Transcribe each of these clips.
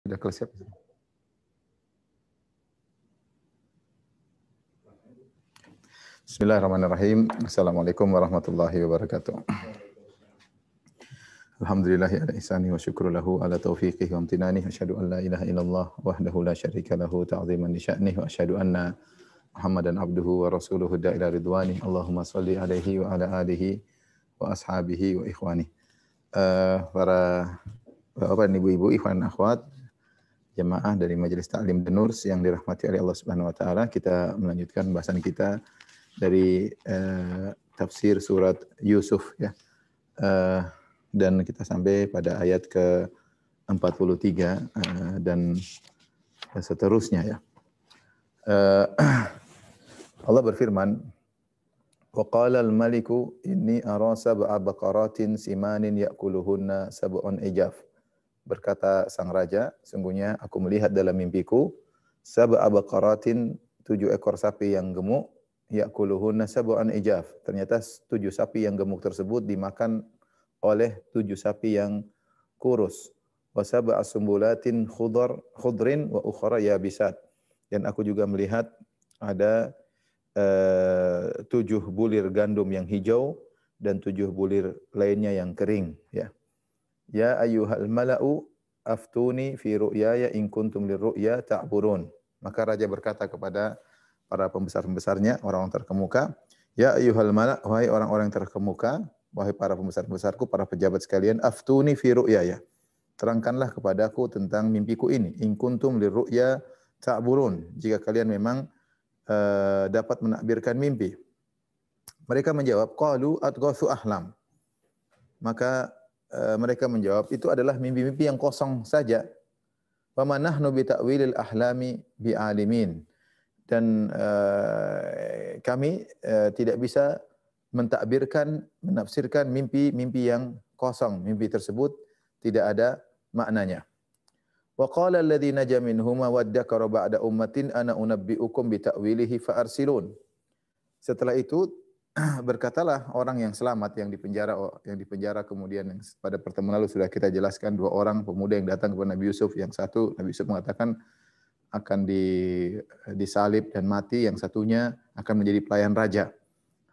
Sudah siap. Bismillahirrahmanirrahim. Assalamualaikum warahmatullahi wabarakatuh. Alhamdulillahi ala ihsani wa syukru lahu ala taufiqihi wa amtinani. Asyhadu an la ilaha illallah wahdahu la syarika lahu ta'ziman li sya'nihi wa asyhadu anna Muhammadan abduhu wa rasuluhu da'ila ridwani. Allahumma salli alaihi wa ala alihi wa ashabihi wa ikhwani. Para bapak dan ibu-ibu, ikhwan dan akhwat, jemaah dari Majelis Ta'lim Denurs yang dirahmati oleh Allah Subhanahu wa taala, kita melanjutkan bahasan kita dari tafsir surat Yusuf ya. Dan kita sampai pada ayat ke-43 dan seterusnya ya. Allah berfirman, wa qala al-maliku inni ara sab'a baqaratin simanin ya'kuluhunna sab'un ijaf. Berkata sang raja, sungguhnya aku melihat dalam mimpiku sab'a baqaratin, 7 ekor sapi yang gemuk, ya'kuluhunna sab'un ijaf. Ternyata 7 sapi yang gemuk tersebut dimakan oleh 7 sapi yang kurus. Wa sab'a sumbulatin khudrin wa ukhra yabisat. Dan aku juga melihat ada 7 bulir gandum yang hijau dan 7 bulir lainnya yang kering ya. Ya ayyuhal mala'u aftuni fi ru'yaya in kuntum lirru'ya ta'burun. Maka raja berkata kepada para pembesar-pembesarnya, orang-orang terkemuka, ya ayyuhal mala', wahai orang-orang yang terkemuka, wahai para pembesar-pembesarku, para pejabat sekalian, aftuni fi ru'yaya. Terangkanlah kepadaku tentang mimpiku ini. In kuntum lirru'ya ta'burun. Jika kalian memang dapat menakbirkan mimpi. Mereka menjawab, qalu adghathu ahlam. Maka mereka menjawab, itu adalah mimpi-mimpi yang kosong saja. Wa ma nahnu bi ta'wilil ahlami bi'alimin. Dan kami tidak bisa mentakbirkan, menafsirkan mimpi-mimpi yang kosong. Mimpi tersebut tidak ada maknanya. Wa qala alladhi naja minhuma waddakara ba'da ummatin ana unabbi'ukum bi ta'wilihi fa arsilun. Setelah itu berkatalah orang yang selamat yang dipenjara kemudian yang pada pertemuan lalu sudah kita jelaskan 2 orang pemuda yang datang kepada Nabi Yusuf. Yang satu Nabi Yusuf mengatakan akan disalib dan mati, yang satunya akan menjadi pelayan raja.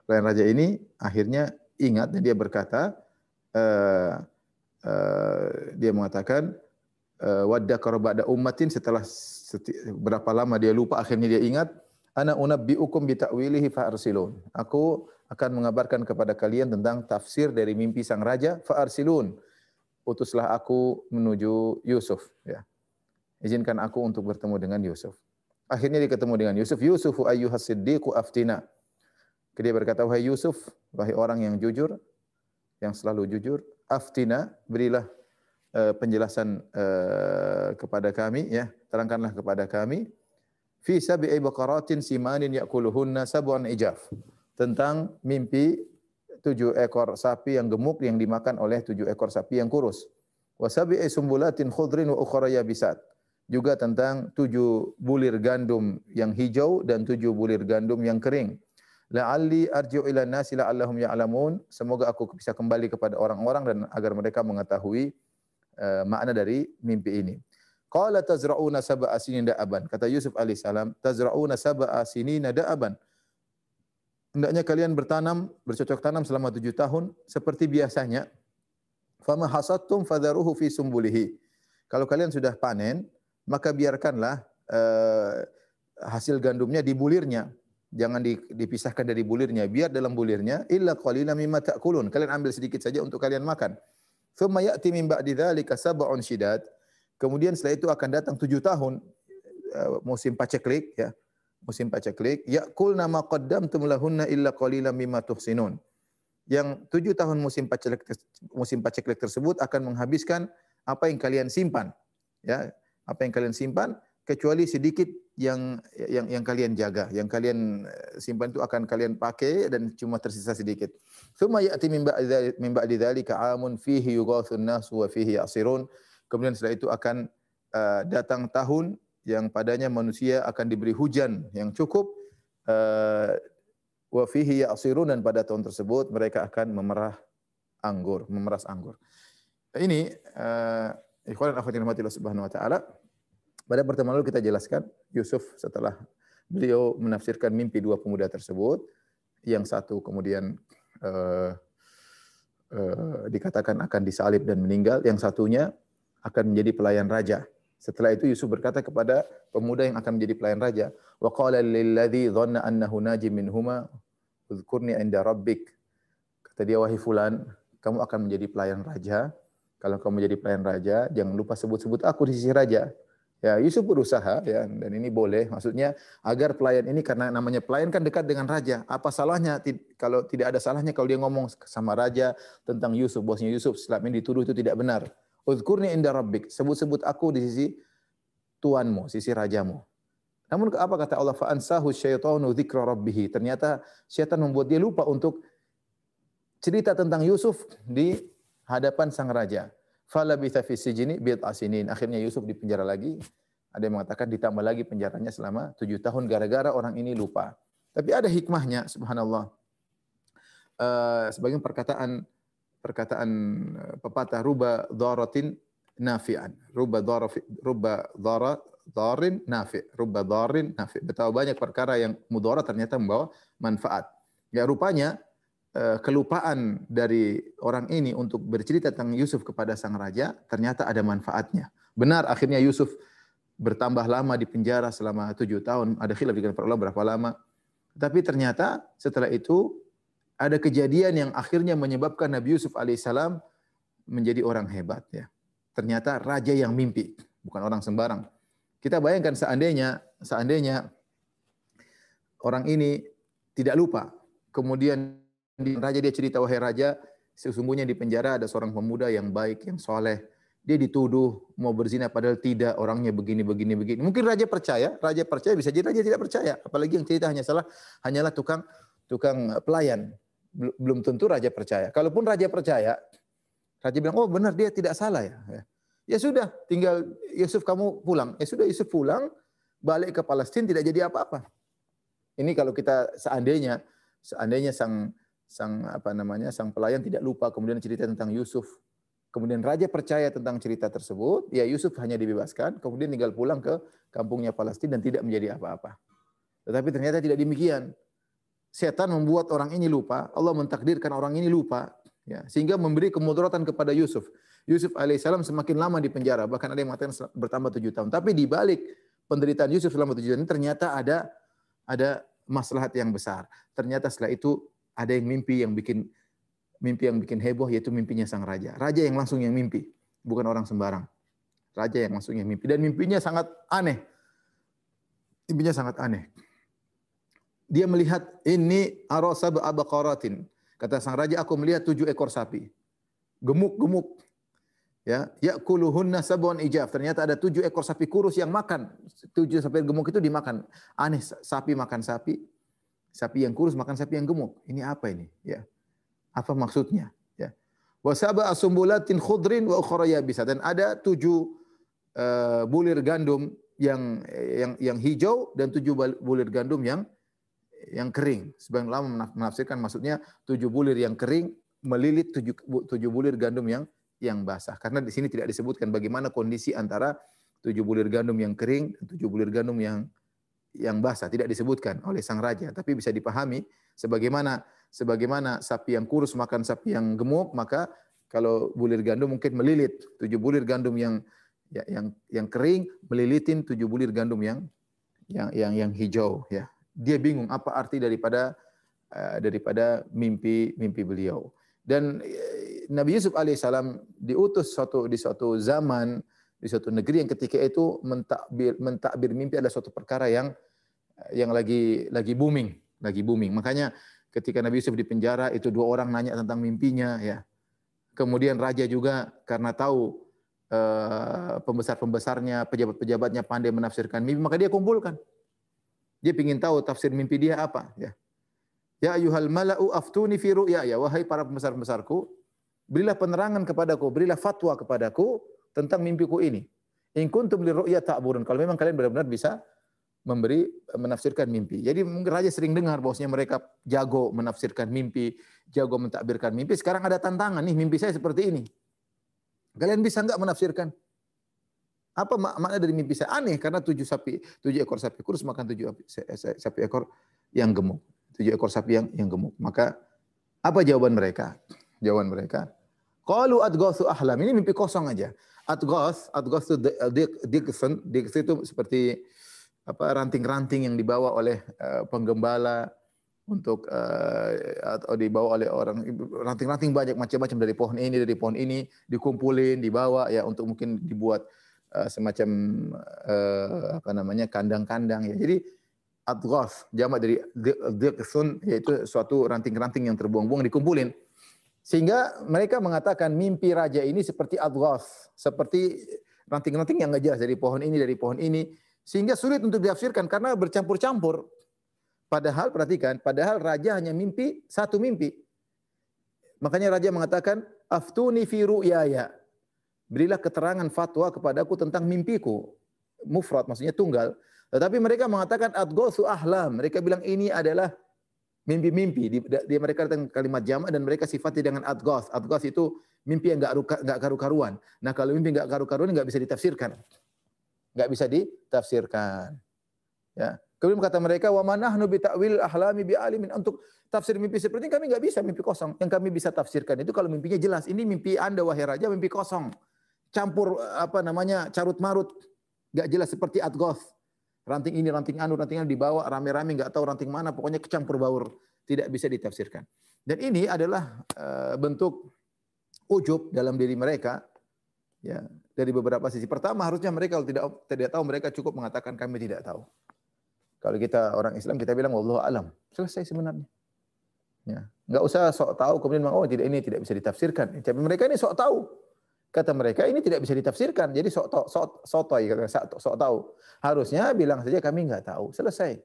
Pelayan raja ini akhirnya ingat dan dia berkata, dia mengatakan waddakara ba'da ummatin, setelah berapa lama dia lupa, akhirnya dia ingat, ana unabbi'ukum bi ta'wilihi fa arsilun. Aku akan mengabarkan kepada kalian tentang tafsir dari mimpi sang raja, fa arsilun. Utuslah aku menuju Yusuf ya. Izinkan aku untuk bertemu dengan Yusuf. Akhirnya dia ketemu dengan Yusuf. Yusufu ayyuhas siddiqu aftina. Dia berkata, wahai Yusuf, wahai orang yang jujur, yang selalu jujur, aftina, berilah penjelasan kepada kami ya, terangkanlah kepada kami fi sab'i baqaratin simanin ya'kuluhunna sab'un ijaf, tentang mimpi 7 ekor sapi yang gemuk yang dimakan oleh 7 ekor sapi yang kurus. Wa sab'i sumbulatin khudrin wa ukhra yabisat, juga tentang 7 bulir gandum yang hijau dan 7 bulir gandum yang kering. La'alli arji'u ila nasi la'allahum ya'lamun, semoga aku bisa kembali kepada orang-orang dan agar mereka mengetahui makna dari mimpi ini. Qala tazra'una sab'a sinina da'aban. Kata Yusuf alaihissalam, tazra'una sab'a sinina da'aban. Hendaknya kalian bercocok tanam selama 7 tahun seperti biasanya. Fama hasadtum fadharuhu fi sumbulihi. Kalau kalian sudah panen, maka biarkanlah hasil gandumnya di bulirnya. Jangan dipisahkan dari bulirnya, biar dalam bulirnya illa qalilan mimma ta'kulun. Kalian ambil sedikit saja untuk kalian makan. Thumma ya'ti min ba'di dzalika sab'un syidad. Kemudian setelah itu akan datang 7 tahun musim paceklik ya. Musim paceklik, ya'kulna ma qaddamtum lahunna illa qalilan mimma tuhsinun. Yang 7 tahun musim paceklik tersebut akan menghabiskan apa yang kalian simpan. Ya, apa yang kalian simpan kecuali sedikit yang kalian jaga, yang kalian simpan itu akan kalian pakai dan cuma tersisa sedikit. Tsumma ya'ti min ba'di dzalika 'amun fihi yughathun nas wa fihi ya'sirun. Kemudian setelah itu akan datang tahun yang padanya manusia akan diberi hujan yang cukup, wa fihi ya'sirun, dan pada tahun tersebut mereka akan memeras anggur. Ini Ikhwan dan akhwat yang dirahmati Allah Subhanahu wa taala, pada pertemuan lalu kita jelaskan Yusuf setelah beliau menafsirkan mimpi dua pemuda tersebut, yang satu kemudian dikatakan akan disalib dan meninggal, yang satunya akan menjadi pelayan raja. Setelah itu Yusuf berkata kepada pemuda yang akan menjadi pelayan raja, wa qala lil ladzi dhanna annahu najim minhuma udhkurni 'inda rabbik. Kata dia, wahai fulan, kamu akan menjadi pelayan raja. Kalau kamu menjadi pelayan raja, jangan lupa sebut-sebut aku di sisi raja. Ya, Yusuf berusaha ya, dan ini boleh. Maksudnya agar pelayan ini, karena namanya pelayan kan dekat dengan raja. Apa salahnya kalau tidak ada salahnya kalau dia ngomong sama raja tentang Yusuf, bosnya Yusuf selama ini dituduh itu tidak benar. Uzkurni inda rabbik, sebut-sebut aku di sisi tuanmu, sisi rajamu. Namun apa kata Allah? Fa ansahu syaitanu dzikra rabbih. Ternyata syaitan membuat dia lupa untuk cerita tentang Yusuf di hadapan sang raja. Fala bitha fi sijni bid'a sinin. Akhirnya Yusuf dipenjara lagi. Ada yang mengatakan ditambah lagi penjaranya selama 7 tahun gara-gara orang ini lupa. Tapi ada hikmahnya, subhanallah. Sebagian perkataan pepatah ruba dharatin nafi'an. Ruba dharin nafi'. Ruba dharin nafi'. Betapa banyak perkara yang mudarat ternyata membawa manfaat. Ya, rupanya kelupaan dari orang ini untuk bercerita tentang Yusuf kepada sang raja ternyata ada manfaatnya. Benar, akhirnya Yusuf bertambah lama di penjara selama 7 tahun. Ada khilaf di kalangan para ulama berapa lama. Tapi ternyata setelah itu ada kejadian yang akhirnya menyebabkan Nabi Yusuf alaihissalam menjadi orang hebat. Ya. Ternyata raja yang mimpi, bukan orang sembarang. Kita bayangkan seandainya orang ini tidak lupa, kemudian raja dia cerita, wahai raja, sesungguhnya di penjara ada seorang pemuda yang baik, yang soleh. Dia dituduh mau berzina padahal tidak, orangnya begini. Mungkin raja percaya bisa jadi raja tidak percaya. Apalagi yang cerita hanyalah tukang pelayan. Belum tentu raja percaya. Kalaupun raja percaya, raja bilang, oh benar dia tidak salah ya. Ya sudah, tinggal Yusuf kamu pulang. Ya sudah, Yusuf pulang, balik ke Palestina tidak jadi apa-apa. Ini kalau kita seandainya sang pelayan tidak lupa kemudian cerita tentang Yusuf, kemudian raja percaya tentang cerita tersebut, ya Yusuf hanya dibebaskan, kemudian tinggal pulang ke kampungnya Palestina dan tidak menjadi apa-apa. Tetapi ternyata tidak demikian. Setan membuat orang ini lupa, Allah mentakdirkan orang ini lupa, ya, sehingga memberi kemudaratan kepada Yusuf. Yusuf alaihissalam semakin lama di penjara, bahkan ada yang mengatakan bertambah 7 tahun. Tapi di balik penderitaan Yusuf selama 7 tahun ini ternyata ada maslahat yang besar. Ternyata setelah itu ada yang mimpi yang bikin heboh, yaitu mimpinya sang raja. Raja yang langsung yang mimpi, bukan orang sembarang. Raja yang langsung yang mimpi, dan mimpinya sangat aneh. Mimpinya sangat aneh. Dia melihat ini arasab abaqaratin. Kata sang raja, aku melihat 7 ekor sapi. Gemuk-gemuk. Ya, ya'kuluhunna sab'un ijaf. Ternyata ada 7 ekor sapi kurus yang makan. 7 sapi gemuk itu dimakan. Aneh, sapi makan sapi. Sapi yang kurus makan sapi yang gemuk. Ini apa ini? Ya. Apa maksudnya? Ya. Wa sab'a sumbulatin khudrin wa ukhra yabisa. Dan ada 7 bulir gandum yang hijau dan 7 bulir gandum yang kering. Sebagian ulama menafsirkan maksudnya 7 bulir yang kering melilit 7 bulir gandum yang basah. Karena di sini tidak disebutkan bagaimana kondisi antara 7 bulir gandum yang kering dan 7 bulir gandum yang basah. Tidak disebutkan oleh sang raja. Tapi bisa dipahami sebagaimana sapi yang kurus makan sapi yang gemuk, maka kalau bulir gandum mungkin melilit 7 bulir gandum yang kering melilitin 7 bulir gandum yang hijau, ya. Dia bingung apa arti daripada mimpi beliau. Dan Nabi Yusuf alaihissalam diutus di suatu zaman, di suatu negeri yang ketika itu mentakbir mimpi adalah suatu perkara yang lagi booming. Makanya ketika Nabi Yusuf di penjara itu 2 orang nanya tentang mimpinya, ya. Kemudian raja juga karena tahu pembesar-pembesarnya, pejabat-pejabatnya pandai menafsirkan mimpi, maka dia kumpulkan. Dia ingin tahu tafsir mimpi dia apa, ya. Ya ayyuhal mala'u aftuni fi ru'ya, ya wahai para pembesar-pembesarku, berilah penerangan kepadaku, berilah fatwa kepadaku tentang mimpiku ini. In kuntum liru'ya ta'burun. Kalau memang kalian benar-benar bisa menafsirkan mimpi. Jadi mungkin raja sering dengar bahwasanya mereka jago menafsirkan mimpi, jago mentakbirkan mimpi. Sekarang ada tantangan nih, mimpi saya seperti ini. Kalian bisa enggak menafsirkan? Apa makna dari mimpi saya? Aneh karena 7 ekor sapi kurus makan 7 sapi ekor yang gemuk. 7 ekor sapi yang gemuk. Maka apa jawaban mereka? Jawaban mereka, qalu adghatsu ahlam. Ini mimpi kosong aja. Adghats itu diks itu seperti apa ranting-ranting yang dibawa oleh penggembala untuk atau dibawa oleh orang, ranting-ranting banyak macam-macam dari pohon ini dikumpulin, dibawa ya untuk mungkin dibuat semacam apa namanya kandang-kandang ya. Jadi adghas jamak dari dhiqsun yaitu suatu ranting-ranting yang terbuang-buang dikumpulin. Sehingga mereka mengatakan mimpi raja ini seperti adghas, seperti ranting-ranting yang enggak jelas dari pohon ini sehingga sulit untuk ditafsirkan karena bercampur-campur. Padahal perhatikan, padahal raja hanya mimpi satu mimpi. Makanya raja mengatakan, aftuni fi ru'yaya. Berilah keterangan fatwa kepadaku tentang mimpiku. Mufrad maksudnya tunggal. Tetapi mereka mengatakan adghatsu ahlam. Mereka bilang ini adalah mimpi-mimpi. Dia mereka datang kalimat jamak dan mereka sifati dengan adghats. Adghats itu mimpi yang enggak karu-karuan. Nah, kalau mimpi enggak karu-karuan enggak bisa ditafsirkan. Enggak bisa ditafsirkan. Ya. Kemudian kata mereka, wa manahnu bi ta'wil ahlami bi alimin. Untuk tafsir mimpi seperti ini kami enggak bisa, mimpi kosong. Yang kami bisa tafsirkan itu kalau mimpinya jelas. Ini mimpi Anda wahai raja, mimpi kosong. Campur apa namanya? Carut marut. Enggak jelas seperti adghats. Ranting ini, ranting anu dibawa rame-rame enggak tahu ranting mana, pokoknya kecampur baur. Tidak bisa ditafsirkan. Dan ini adalah bentuk ujub dalam diri mereka. Ya, dari beberapa sisi. Pertama, harusnya mereka kalau tidak tahu, mereka cukup mengatakan kami tidak tahu. Kalau kita orang Islam kita bilang wallahu alam, selesai sebenarnya. Ya, enggak usah sok tahu kemudian bilang oh ini tidak bisa ditafsirkan. Tapi mereka ini sok tahu. Kata mereka ini tidak bisa ditafsirkan. Jadi sotoy kata sok tahu. Harusnya bilang saja kami enggak tahu, selesai.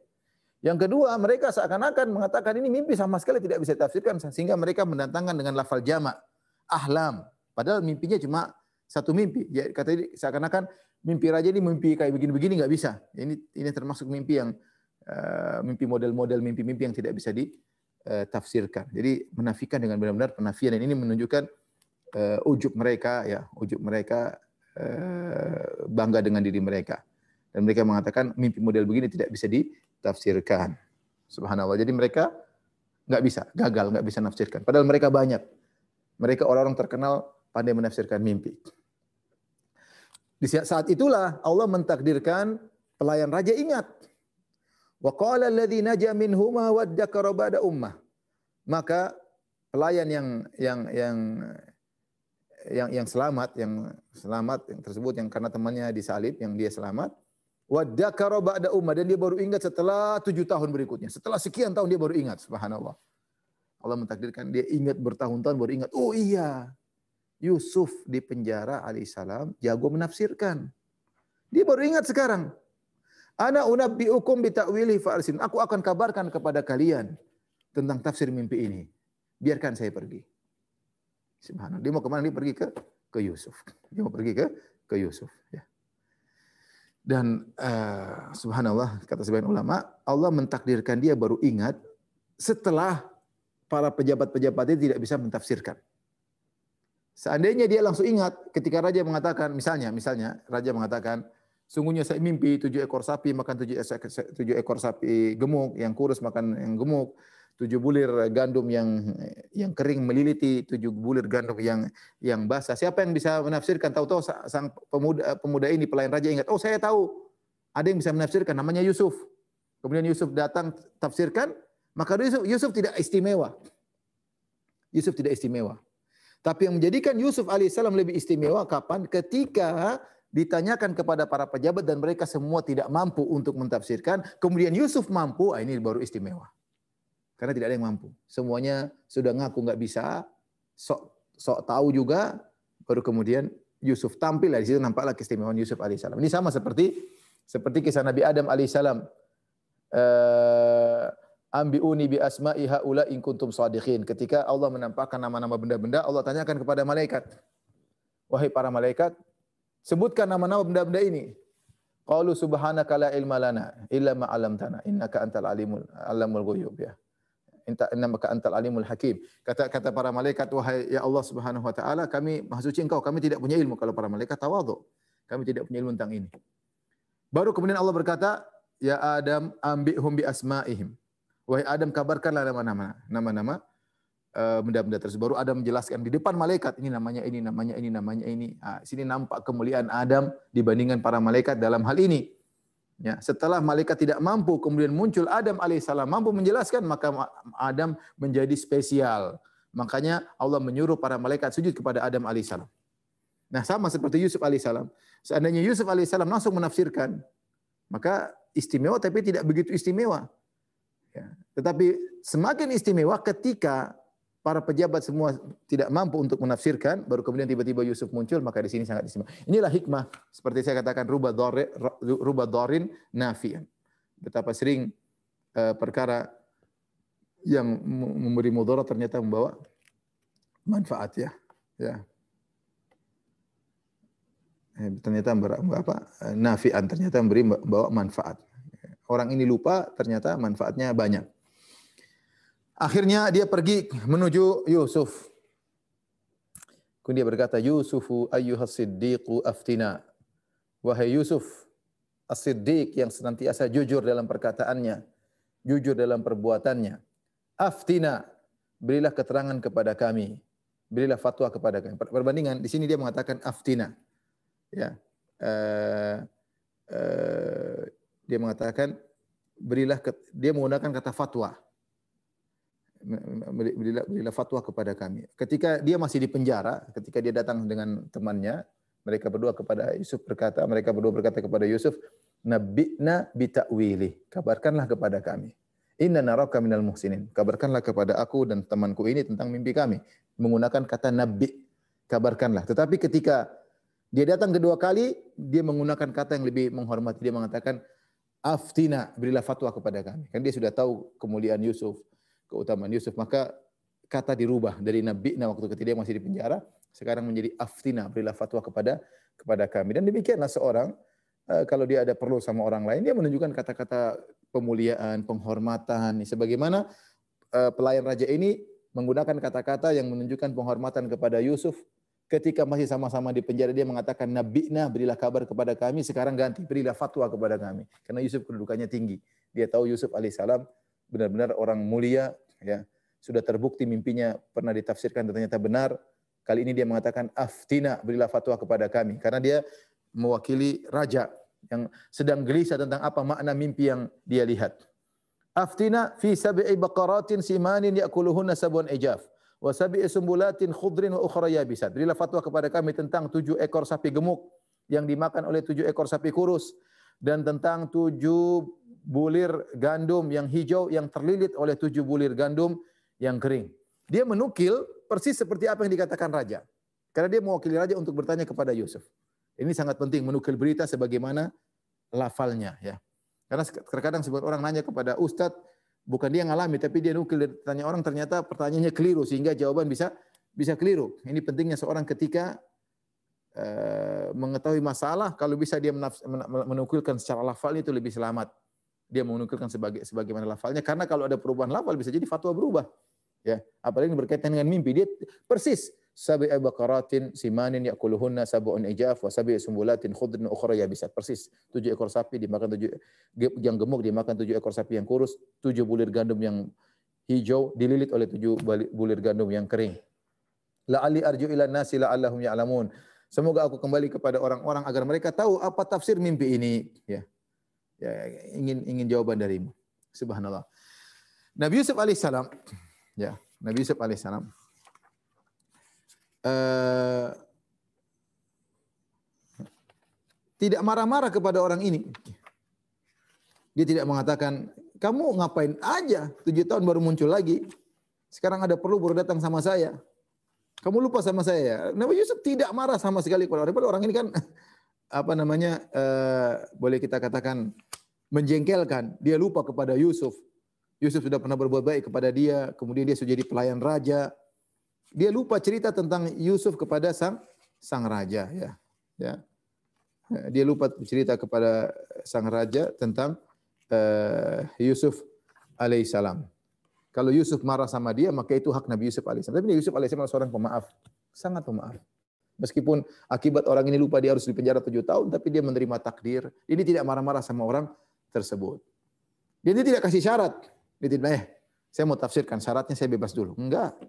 Yang kedua, mereka seakan-akan mengatakan ini mimpi sama sekali tidak bisa ditafsirkan sehingga mereka mendatangkan dengan lafal jamak ahlam. Padahal mimpinya cuma satu mimpi. Ya, kata seakan-akan mimpi raja ini mimpi kayak begini-begini enggak bisa. Ini termasuk mimpi yang mimpi model-model mimpi-mimpi yang tidak bisa ditafsirkan. Jadi menafikan dengan benar-benar penafian dan ini menunjukkan ujub mereka ya, bangga dengan diri mereka. Dan mereka mengatakan mimpi model begini tidak bisa ditafsirkan. Subhanallah. Jadi mereka enggak bisa, gagal, enggak bisa menafsirkan. Padahal mereka banyak. Mereka orang-orang terkenal pandai menafsirkan mimpi. Di saat itulah Allah mentakdirkan pelayan raja ingat. Wa qala alladzi naja minhuma waddakara ba'da ummah. Maka pelayan yang selamat yang tersebut yang karena temannya disalib yang dia selamat waddakara ba'da ummah dan dia baru ingat setelah 7 tahun berikutnya. Setelah sekian tahun dia baru ingat, subhanallah. Allah mentakdirkan dia ingat bertahun-tahun baru ingat. Oh iya. Yusuf di penjara alaihissalam jago menafsirkan. Dia baru ingat sekarang. Ana unabbiukum bi ta'wili fa'arsin. Aku akan kabarkan kepada kalian tentang tafsir mimpi ini. Biarkan saya pergi. Subhanallah. Dia mau kemana? Dia pergi ke Yusuf. Dia mau pergi ke Yusuf. Ya. Dan subhanallah kata sebagian ulama, Allah mentakdirkan dia baru ingat setelah para pejabat-pejabat itu tidak bisa mentafsirkan. Seandainya dia langsung ingat ketika raja mengatakan, misalnya raja mengatakan, sungguhnya saya mimpi 7 ekor sapi makan 7 ekor sapi gemuk, yang kurus makan yang gemuk, 7 bulir gandum yang kering meliliti 7 bulir gandum yang basah. Siapa yang bisa menafsirkan? Tahu-tahu sang pemuda ini pelayan raja ingat, oh saya tahu. Ada yang bisa menafsirkan namanya Yusuf. Kemudian Yusuf datang tafsirkan, maka Yusuf tidak istimewa. Yusuf tidak istimewa. Tapi yang menjadikan Yusuf alaihissalam lebih istimewa kapan? Ketika ditanyakan kepada para pejabat dan mereka semua tidak mampu untuk mentafsirkan, kemudian Yusuf mampu, ini baru istimewa. Karena tidak ada yang mampu. Semuanya sudah ngaku nggak bisa, sok tahu juga, baru kemudian Yusuf tampil di situ nampaklah keistimewaan Yusuf alaihissalam. Ini sama seperti kisah Nabi Adam alaihissalam. Ambiuni bi asma'i haula in kuntum shadiqin. Ketika Allah menampakkan nama-nama benda-benda, Allah tanyakan kepada malaikat. Wahai para malaikat, sebutkan nama-nama benda-benda ini. Qalu subhanaka la ilma lana illa ma 'allamtana innaka antal alimul ghuyub ya. Innaka antal alimul hakim. Kata para malaikat, wahai ya Allah Subhanahu wa taala, kami maha suci Engkau, kami tidak punya ilmu. Kalau para malaikat tawadhu. Kami tidak punya ilmu tentang ini. Baru kemudian Allah berkata, ya Adam ambihum bi asma'ihim. Wahai Adam, kabarkanlah nama-nama benda-benda tersebut. Baru Adam menjelaskan di depan malaikat, ini namanya ini, namanya ini, namanya ini. Sini nampak kemuliaan Adam dibandingkan para malaikat dalam hal ini. Ya, setelah malaikat tidak mampu, kemudian muncul Adam alaihissalam mampu menjelaskan, maka Adam menjadi spesial. Makanya Allah menyuruh para malaikat sujud kepada Adam alaihissalam. Nah, sama seperti Yusuf alaihissalam. Seandainya Yusuf alaihissalam langsung menafsirkan, maka istimewa tapi tidak begitu istimewa. Ya. Tetapi semakin istimewa ketika para pejabat semua tidak mampu untuk menafsirkan, baru kemudian tiba-tiba Yusuf muncul, maka di sini sangat istimewa. Inilah hikmah, seperti saya katakan, ruba dharin nafi'an. Betapa sering perkara yang memberi mudarat ternyata membawa manfaat ya. Ternyata nafi'an, ternyata membawa manfaat. Orang ini lupa, ternyata manfaatnya banyak. Akhirnya dia pergi menuju Yusuf. Kemudian dia berkata, Yusufu ayyuhas siddiqu aftina. Wahai Yusuf, as-siddiq yang senantiasa jujur dalam perkataannya, jujur dalam perbuatannya. Aftina, berilah keterangan kepada kami. Berilah fatwa kepada kami. Perbandingan, di sini dia mengatakan aftina. Ya. Dia mengatakan, dia menggunakan kata fatwa. Berilah fatwa kepada kami. Ketika dia masih di penjara, ketika dia datang dengan temannya, mereka berdua berkata kepada Yusuf, Nabbi'na bita'wili, kabarkanlah kepada kami. Inna naraka minal muhsinin, kabarkanlah kepada aku dan temanku ini tentang mimpi kami. Menggunakan kata nabbi, kabarkanlah. Tetapi ketika dia datang kedua kali, dia menggunakan kata yang lebih menghormati. Dia mengatakan, aftina, berilah fatwa kepada kami. Kan dia sudah tahu kemuliaan Yusuf, keutamaan Yusuf, maka kata dirubah dari nabbi'na waktu ketika dia masih di penjara, sekarang menjadi aftina, berilah fatwa kepada kami. Dan demikianlah seorang kalau dia ada perlu sama orang lain, dia menunjukkan kata-kata pemuliaan, penghormatan, sebagaimana pelayan raja ini menggunakan kata-kata yang menunjukkan penghormatan kepada Yusuf. Ketika masih sama-sama di penjara, dia mengatakan nabbi'na, berilah kabar kepada kami, sekarang ganti, berilah fatwa kepada kami. Karena Yusuf kedudukannya tinggi. Dia tahu Yusuf alaihissalam benar-benar orang mulia, ya. Sudah terbukti mimpinya pernah ditafsirkan dan ternyata benar. Kali ini dia mengatakan aftina, berilah fatwa kepada kami, karena dia mewakili raja yang sedang gelisah tentang apa makna mimpi yang dia lihat. Aftina fi sab'i baqaratin simanin ya'kuluhunna sab'un ijaf wa sab'i sumbulatin khudrin wa ukhra yabisat. Berilah fatwa kepada kami tentang 7 ekor sapi gemuk yang dimakan oleh 7 ekor sapi kurus, dan tentang 7 bulir gandum yang hijau yang terlilit oleh 7 bulir gandum yang kering. Dia menukil persis seperti apa yang dikatakan raja. Karena dia mewakili raja untuk bertanya kepada Yusuf. Ini sangat penting, menukil berita sebagaimana lafalnya, ya. Karena terkadang sebuah orang nanya kepada ustadz, bukan dia ngalami, tapi dia nukil tanya orang, ternyata pertanyaannya keliru sehingga jawaban bisa keliru. Ini pentingnya seorang ketika mengetahui masalah, kalau bisa dia menukilkan secara lafal itu lebih selamat. Dia menukilkan sebagaimana lafalnya, karena kalau ada perubahan lafal bisa jadi fatwa berubah. Ya, apalagi berkaitan dengan mimpi, dia persis sab'i baqaratin simanin ya'kuluhunna sab'un ijaf wa sab'i sumbulatin khudrin ukhra yabisat. Persis 7 ekor sapi dimakan 7 yang gemuk, dimakan 7 ekor sapi yang kurus, 7 bulir gandum yang hijau dililit oleh 7 bulir gandum yang kering. La'alli arju ila nasi la'allahum ya'lamun. Semoga aku kembali kepada orang-orang agar mereka tahu apa tafsir mimpi ini, ya. Ya, ingin jawaban darimu. Subhanallah. Nabi Yusuf alaihissalam, ya, Nabi Yusuf alaihissalam tidak marah-marah kepada orang ini. Dia tidak mengatakan, kamu ngapain aja 7 tahun baru muncul lagi. Sekarang ada perlu baru datang sama saya. Kamu lupa sama saya. Nabi Yusuf tidak marah sama sekali kepada orang ini kan boleh kita katakan menjengkelkan. Dia lupa kepada Yusuf. Yusuf sudah pernah berbuat baik kepada dia, kemudian dia sudah jadi pelayan raja. Dia lupa cerita tentang Yusuf kepada sang raja, ya. Ya. Dia lupa cerita kepada sang raja tentang Yusuf alaihissalam. Kalau Yusuf marah sama dia, maka itu hak Nabi Yusuf alaihissalam. Tapi Yusuf alaihissalam adalah seorang pemaaf, sangat pemaaf. Meskipun akibat orang ini lupa dia harus dipenjara 7 tahun, tapi dia menerima takdir. Ini tidak marah-marah sama orang tersebut. Dia tidak kasih syarat. Dia tidak, saya mau tafsirkan, syaratnya saya bebas dulu. Enggak.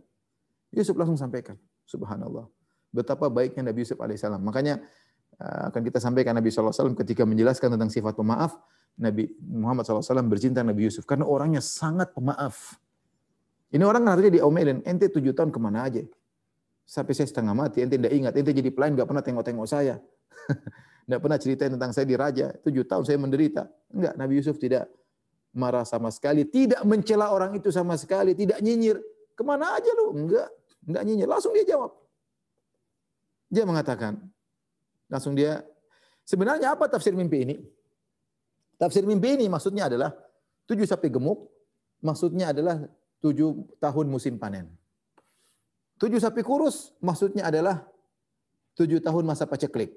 Yusuf langsung sampaikan. Subhanallah. Betapa baiknya Nabi Yusuf alaihissalam. Makanya akan kita sampaikan Nabi SAW ketika menjelaskan tentang sifat pemaaf. Nabi Muhammad SAW bercinta Nabi Yusuf. Karena orangnya sangat pemaaf. Ini orang harusnya diomelin. Ente 7 tahun kemana aja? Sampai saya setengah mati, ente tidak ingat, ente jadi pelayan enggak pernah tengok-tengok saya. Enggak pernah ceritain tentang saya di raja. 7 tahun saya menderita. Enggak, Nabi Yusuf tidak marah sama sekali, tidak mencela orang itu sama sekali, tidak nyinyir. Kemana aja lu? Enggak nyinyir. Langsung dia jawab. Dia mengatakan, sebenarnya apa tafsir mimpi ini? Tafsir mimpi ini maksudnya adalah 7 sapi gemuk, maksudnya adalah 7 tahun musim panen. 7 sapi kurus maksudnya adalah 7 tahun masa paceklik.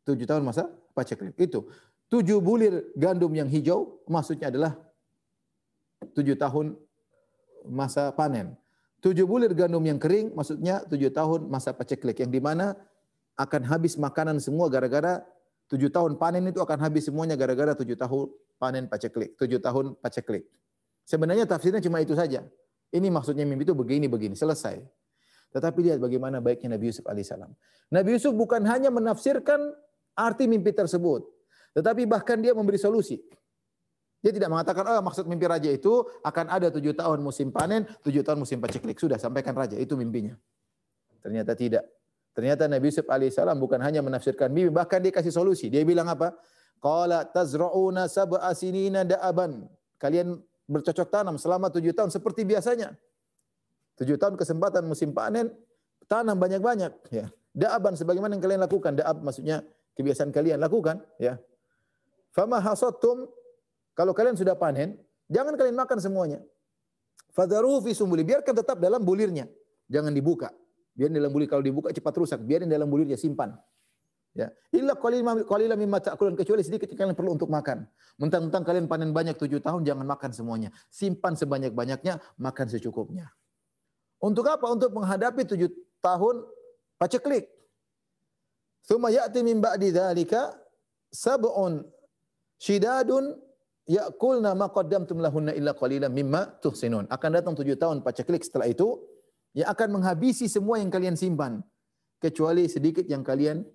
7 tahun masa paceklik. Itu. 7 bulir gandum yang hijau maksudnya adalah 7 tahun masa panen. 7 bulir gandum yang kering maksudnya 7 tahun masa paceklik. Yang di mana akan habis makanan semua gara-gara 7 tahun panen itu akan habis semuanya gara-gara 7 tahun panen paceklik. 7 tahun paceklik. Sebenarnya tafsirnya cuma itu saja. Ini maksudnya mimpi itu begini, selesai. Tetapi lihat bagaimana baiknya Nabi Yusuf alaihissalam. Nabi Yusuf bukan hanya menafsirkan arti mimpi tersebut, tetapi bahkan dia memberi solusi. Dia tidak mengatakan, maksud mimpi raja itu akan ada 7 tahun musim panen, 7 tahun musim paceklik. Sudah, sampaikan raja, itu mimpinya. Ternyata tidak. Ternyata Nabi Yusuf alaihissalam bukan hanya menafsirkan mimpi, bahkan dia kasih solusi. Dia bilang apa? Qala tazra'una sab'a sinina da'aban. Kalian bercocok tanam selama 7 tahun seperti biasanya. 7 tahun kesempatan musim panen, tanam banyak-banyak. Ya. Da'aban sebagaimana yang kalian lakukan. Da'ab maksudnya kebiasaan kalian lakukan. Ya. Fama hasattum, kalau kalian sudah panen, jangan kalian makan semuanya. Fadharu fi sumbuli, biarkan tetap dalam bulirnya. Jangan dibuka. Biar dalam bulir, kalau dibuka cepat rusak. Biarin dalam bulirnya, simpan. Ya. Illa qalilan mimma ta'kulun, kecuali sedikit yang kalian perlu untuk makan. Mentang-mentang kalian panen banyak 7 tahun, jangan makan semuanya. Simpan sebanyak-banyaknya, makan secukupnya. Untuk apa? Untuk menghadapi 7 tahun paceklik. Tsumma ya'ti min ba'di dzalika sab'un shidadun ya'kulna ma qaddamtum lahunna illa qalilan mimma tuhsinun. Akan datang 7 tahun paceklik setelah itu yang akan menghabisi semua yang kalian simpan, kecuali sedikit yang kalian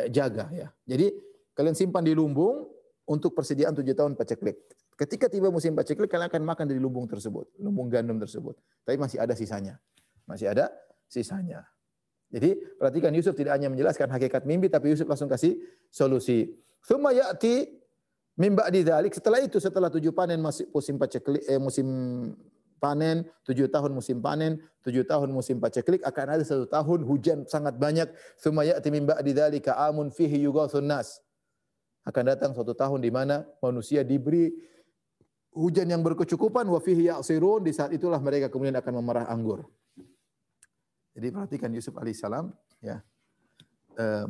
jaga, ya. Jadi kalian simpan di lumbung untuk persediaan 7 tahun paceklik. Ketika tiba musim paceklik, kalian akan makan dari lumbung tersebut, lumbung gandum tersebut. Tapi masih ada sisanya. Masih ada sisanya. Jadi perhatikan, Yusuf tidak hanya menjelaskan hakikat mimpi, tapi Yusuf langsung kasih solusi. Tsumma ya'ti min ba'di dzalik, setelah itu, setelah 7 panen musim paceklik, musim panen, 7 tahun musim panen, 7 tahun musim paceklik, akan ada 1 tahun hujan sangat banyak. Tsumma ya'ti min ba'di dzalika amun fihi yughathun nas. Akan datang 1 tahun di mana manusia diberi hujan yang berkecukupan, wa fihi ya'sirun, di saat itulah mereka kemudian akan memerah anggur. Jadi perhatikan Yusuf alaihissalam, ya,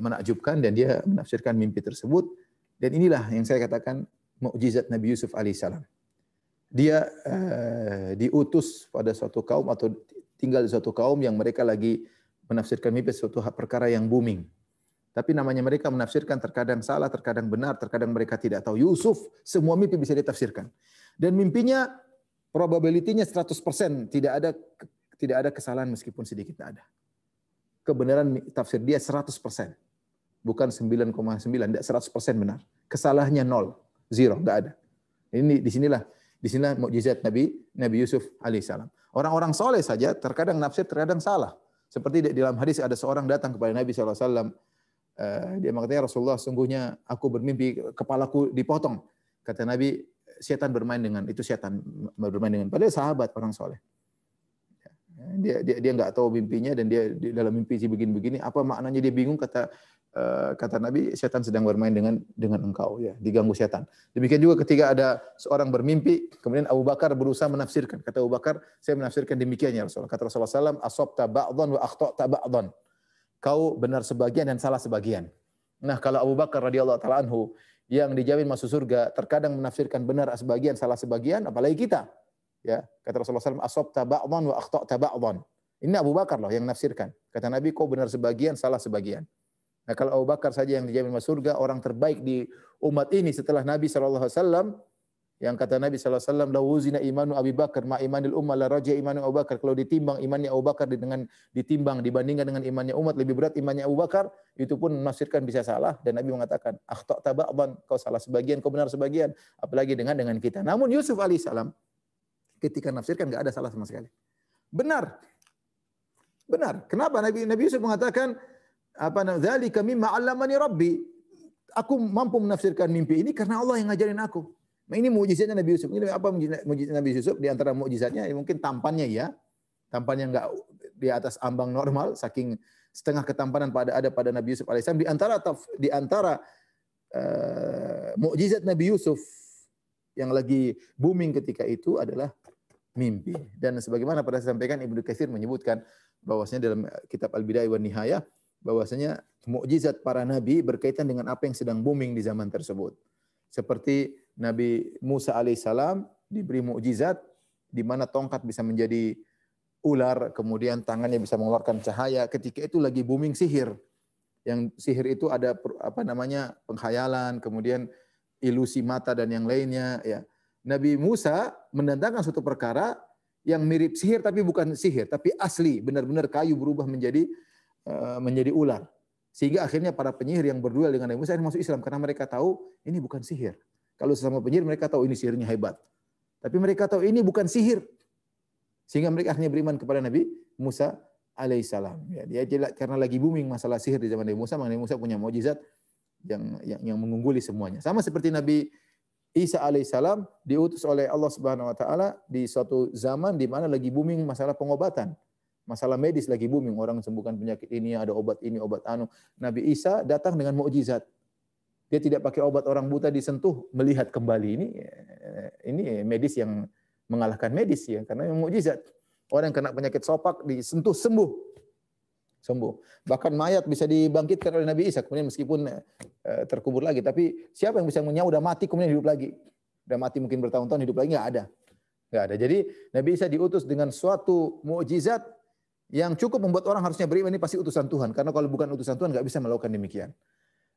menakjubkan, dan dia menafsirkan mimpi tersebut, dan inilah yang saya katakan mukjizat Nabi Yusuf alaihissalam. Dia diutus pada suatu kaum atau tinggal di suatu kaum yang mereka lagi menafsirkan mimpi suatu perkara yang booming. Tapi namanya mereka menafsirkan, terkadang salah, terkadang benar, terkadang mereka tidak tahu. Yusuf semua mimpi bisa ditafsirkan. Dan mimpinya probability-nya 100%, tidak ada kesalahan meskipun sedikit, tidak ada. Kebenaran tafsir dia 100%. Bukan 9,9, tidak 100% benar. Kesalahannya 0, 0, enggak ada. Ini disinilah mukjizat Nabi Yusuf alaihissalam. Orang-orang soleh saja terkadang nafsir, terkadang salah. Seperti di dalam hadis ada seorang datang kepada Nabi SAW. Dia mengatakan, Rasulullah, sungguhnya aku bermimpi kepalaku dipotong. Kata Nabi, setan bermain dengan padahal sahabat orang soleh. Dia nggak tahu mimpinya, dan dia di dalam mimpi begini-begini. Apa maknanya dia bingung. Kata Nabi, setan sedang bermain dengan engkau, ya, diganggu setan. Demikian juga ketika ada seorang bermimpi, kemudian Abu Bakar berusaha menafsirkan. Kata Abu Bakar, saya menafsirkan demikian ya Rasulullah. Kata Rasulullah SAW, asabta ba'dhan wa akhta'ta ba'dhan. Kau benar sebagian dan salah sebagian. Nah, kalau Abu Bakar radhiyallahu taala anhu yang dijamin masuk surga terkadang menafsirkan benar sebagian, salah sebagian, apalagi kita. Ya, kata Rasulullah SAW, asabta ba'dhan wa akhta'ta ba'dhan. Ini Abu Bakar loh yang nafsirkan. Kata Nabi, kau benar sebagian, salah sebagian. Nah, kalau Abu Bakar saja yang dijamin masuk surga, orang terbaik di umat ini setelah Nabi SAW, yang kata Nabi SAW, la wuzina imanu Abi Bakar ma imanil ummah la raja imanu Abu Bakar. Kalau ditimbang imannya Abu Bakar dengan ditimbang dibandingkan dengan imannya umat, lebih berat imannya Abu Bakar, itu pun menafsirkan bisa salah. Dan Nabi mengatakan, akhta'ta ba'dan, kau salah sebagian, kau benar sebagian. Apalagi dengan kita. Namun Yusuf alaihissalam ketika nafsirkan enggak ada salah sama sekali. Benar. Benar. Kenapa Nabi Yusuf mengatakan dzalika mimma 'allamani rabbi. Aku mampu menafsirkan mimpi ini karena Allah yang ngajarin aku. Nah, ini mukjizatnya Nabi Yusuf. Ini apa mukjizat Nabi Yusuf? Di antara mukjizatnya mungkin tampannya ya. Tampannya enggak di atas ambang normal, saking setengah ketampanan pada Nabi Yusuf alaihissalam. Di antara mukjizat Nabi Yusuf yang lagi booming ketika itu adalah mimpi. Dan sebagaimana pada saya sampaikan, Ibnu Katsir menyebutkan bahwasanya dalam kitab Al-Bidayah wan Nihayah bahwasanya mukjizat para nabi berkaitan dengan apa yang sedang booming di zaman tersebut. Seperti Nabi Musa alaihissalam diberi mukjizat di mana tongkat bisa menjadi ular, kemudian tangannya bisa mengeluarkan cahaya. Ketika itu lagi booming sihir. Yang sihir itu ada pengkhayalan, kemudian ilusi mata dan yang lainnya ya. Nabi Musa mendatangkan suatu perkara yang mirip sihir tapi bukan sihir, tapi asli, benar-benar kayu berubah menjadi ular. Sehingga akhirnya para penyihir yang berduel dengan Nabi Musa masuk Islam karena mereka tahu ini bukan sihir. Kalau sesama penyihir mereka tahu ini sihirnya hebat. Tapi mereka tahu ini bukan sihir. Sehingga mereka akhirnya beriman kepada Nabi Musa alaihissalam. Ya, dia karena lagi booming masalah sihir di zaman Nabi Musa, maka Nabi Musa punya mukjizat yang mengungguli semuanya. Sama seperti Nabi Isa alaihissalam diutus oleh Allah Subhanahu wa taala di suatu zaman di mana lagi booming masalah pengobatan. Masalah medis lagi booming, orang sembuhkan penyakit ini, ada obat ini, obat anu. Nabi Isa datang dengan mukjizat. Dia tidak pakai obat, orang buta disentuh melihat kembali. Ini medis yang mengalahkan medis ya, karena yang mukjizat. Orang yang kena penyakit sopak disentuh sembuh. Bahkan mayat bisa dibangkitkan oleh Nabi Isa kemudian meskipun terkubur lagi, tapi siapa yang bisa menyawa udah mati kemudian hidup lagi? Udah mati mungkin bertahun-tahun hidup lagi, enggak ada. Jadi Nabi Isa diutus dengan suatu mukjizat yang cukup membuat orang harusnya beriman ini pasti utusan Tuhan, karena kalau bukan utusan Tuhan enggak bisa melakukan demikian.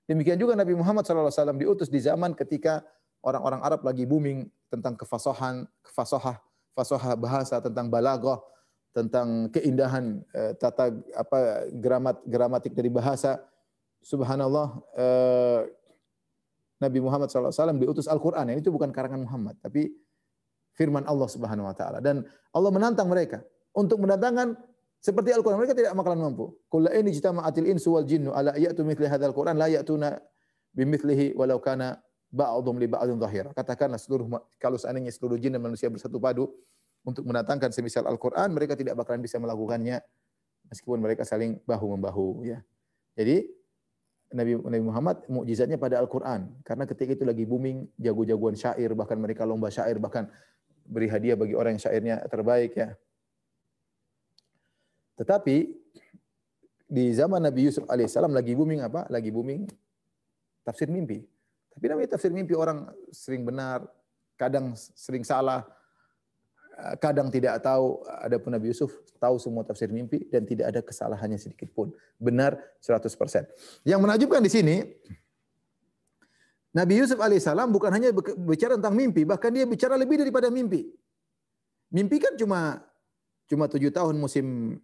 Demikian juga Nabi Muhammad SAW diutus di zaman ketika orang-orang Arab lagi booming tentang kefasahah bahasa, tentang balaghah, tentang keindahan gramatik dari bahasa. Subhanallah, Nabi Muhammad SAW diutus Al-Quran. Ini itu bukan karangan Muhammad, tapi firman Allah Subhanahu Wa Taala. Dan Allah menantang mereka untuk mendatangkan seperti Al-Quran. Mereka tidak bakalan mampu. Qul la in ijtama'atil insu wal jinnu ala ya'tu mithli hadzal Qur'an la ya'tuna bimithlihi walau kana ba'dhum li ba'dhin dhahira. Katakanlah kalau seandainya seluruh jin dan manusia bersatu padu untuk mendatangkan semisal Al-Quran, mereka tidak bakalan bisa melakukannya meskipun mereka saling bahu-membahu ya. Jadi Nabi Muhammad mukjizatnya pada Al-Quran, karena ketika itu lagi booming jago-jagoan syair, bahkan mereka lomba syair, bahkan beri hadiah bagi orang yang syairnya terbaik ya. Tetapi di zaman Nabi Yusuf alaihissalam lagi booming apa? Lagi booming tafsir mimpi. Tapi namanya tafsir mimpi orang sering benar, kadang sering salah, kadang tidak tahu. Adapun Nabi Yusuf tahu semua tafsir mimpi dan tidak ada kesalahannya sedikit pun. Benar 100%. Yang menakjubkan di sini, Nabi Yusuf alaihissalam bukan hanya bicara tentang mimpi, bahkan dia bicara lebih daripada mimpi. Mimpi kan cuma 7 tahun musim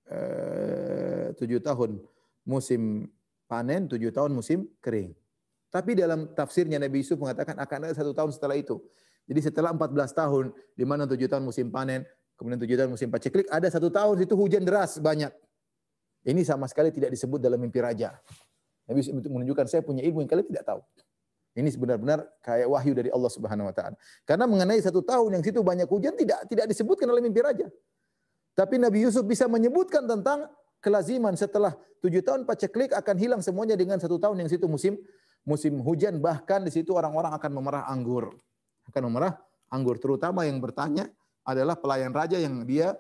7 tahun musim panen, 7 tahun musim kering. Tapi dalam tafsirnya Nabi Yusuf mengatakan akan ada 1 tahun setelah itu. Jadi setelah 14 tahun, di mana 7 tahun musim panen, kemudian 7 tahun musim paceklik, ada 1 tahun itu hujan deras banyak. Ini sama sekali tidak disebut dalam mimpi raja. Nabi Yusuf menunjukkan saya punya ilmu yang kalian tidak tahu. Ini benar-benar kayak wahyu dari Allah Subhanahu Wa Taala. Karena mengenai 1 tahun yang situ banyak hujan tidak disebutkan dalam mimpi raja. Tapi Nabi Yusuf bisa menyebutkan tentang kelaziman setelah 7 tahun paceklik akan hilang semuanya dengan 1 tahun yang situ musim hujan, bahkan di situ orang-orang akan memerah anggur. Terutama yang bertanya adalah pelayan raja yang dia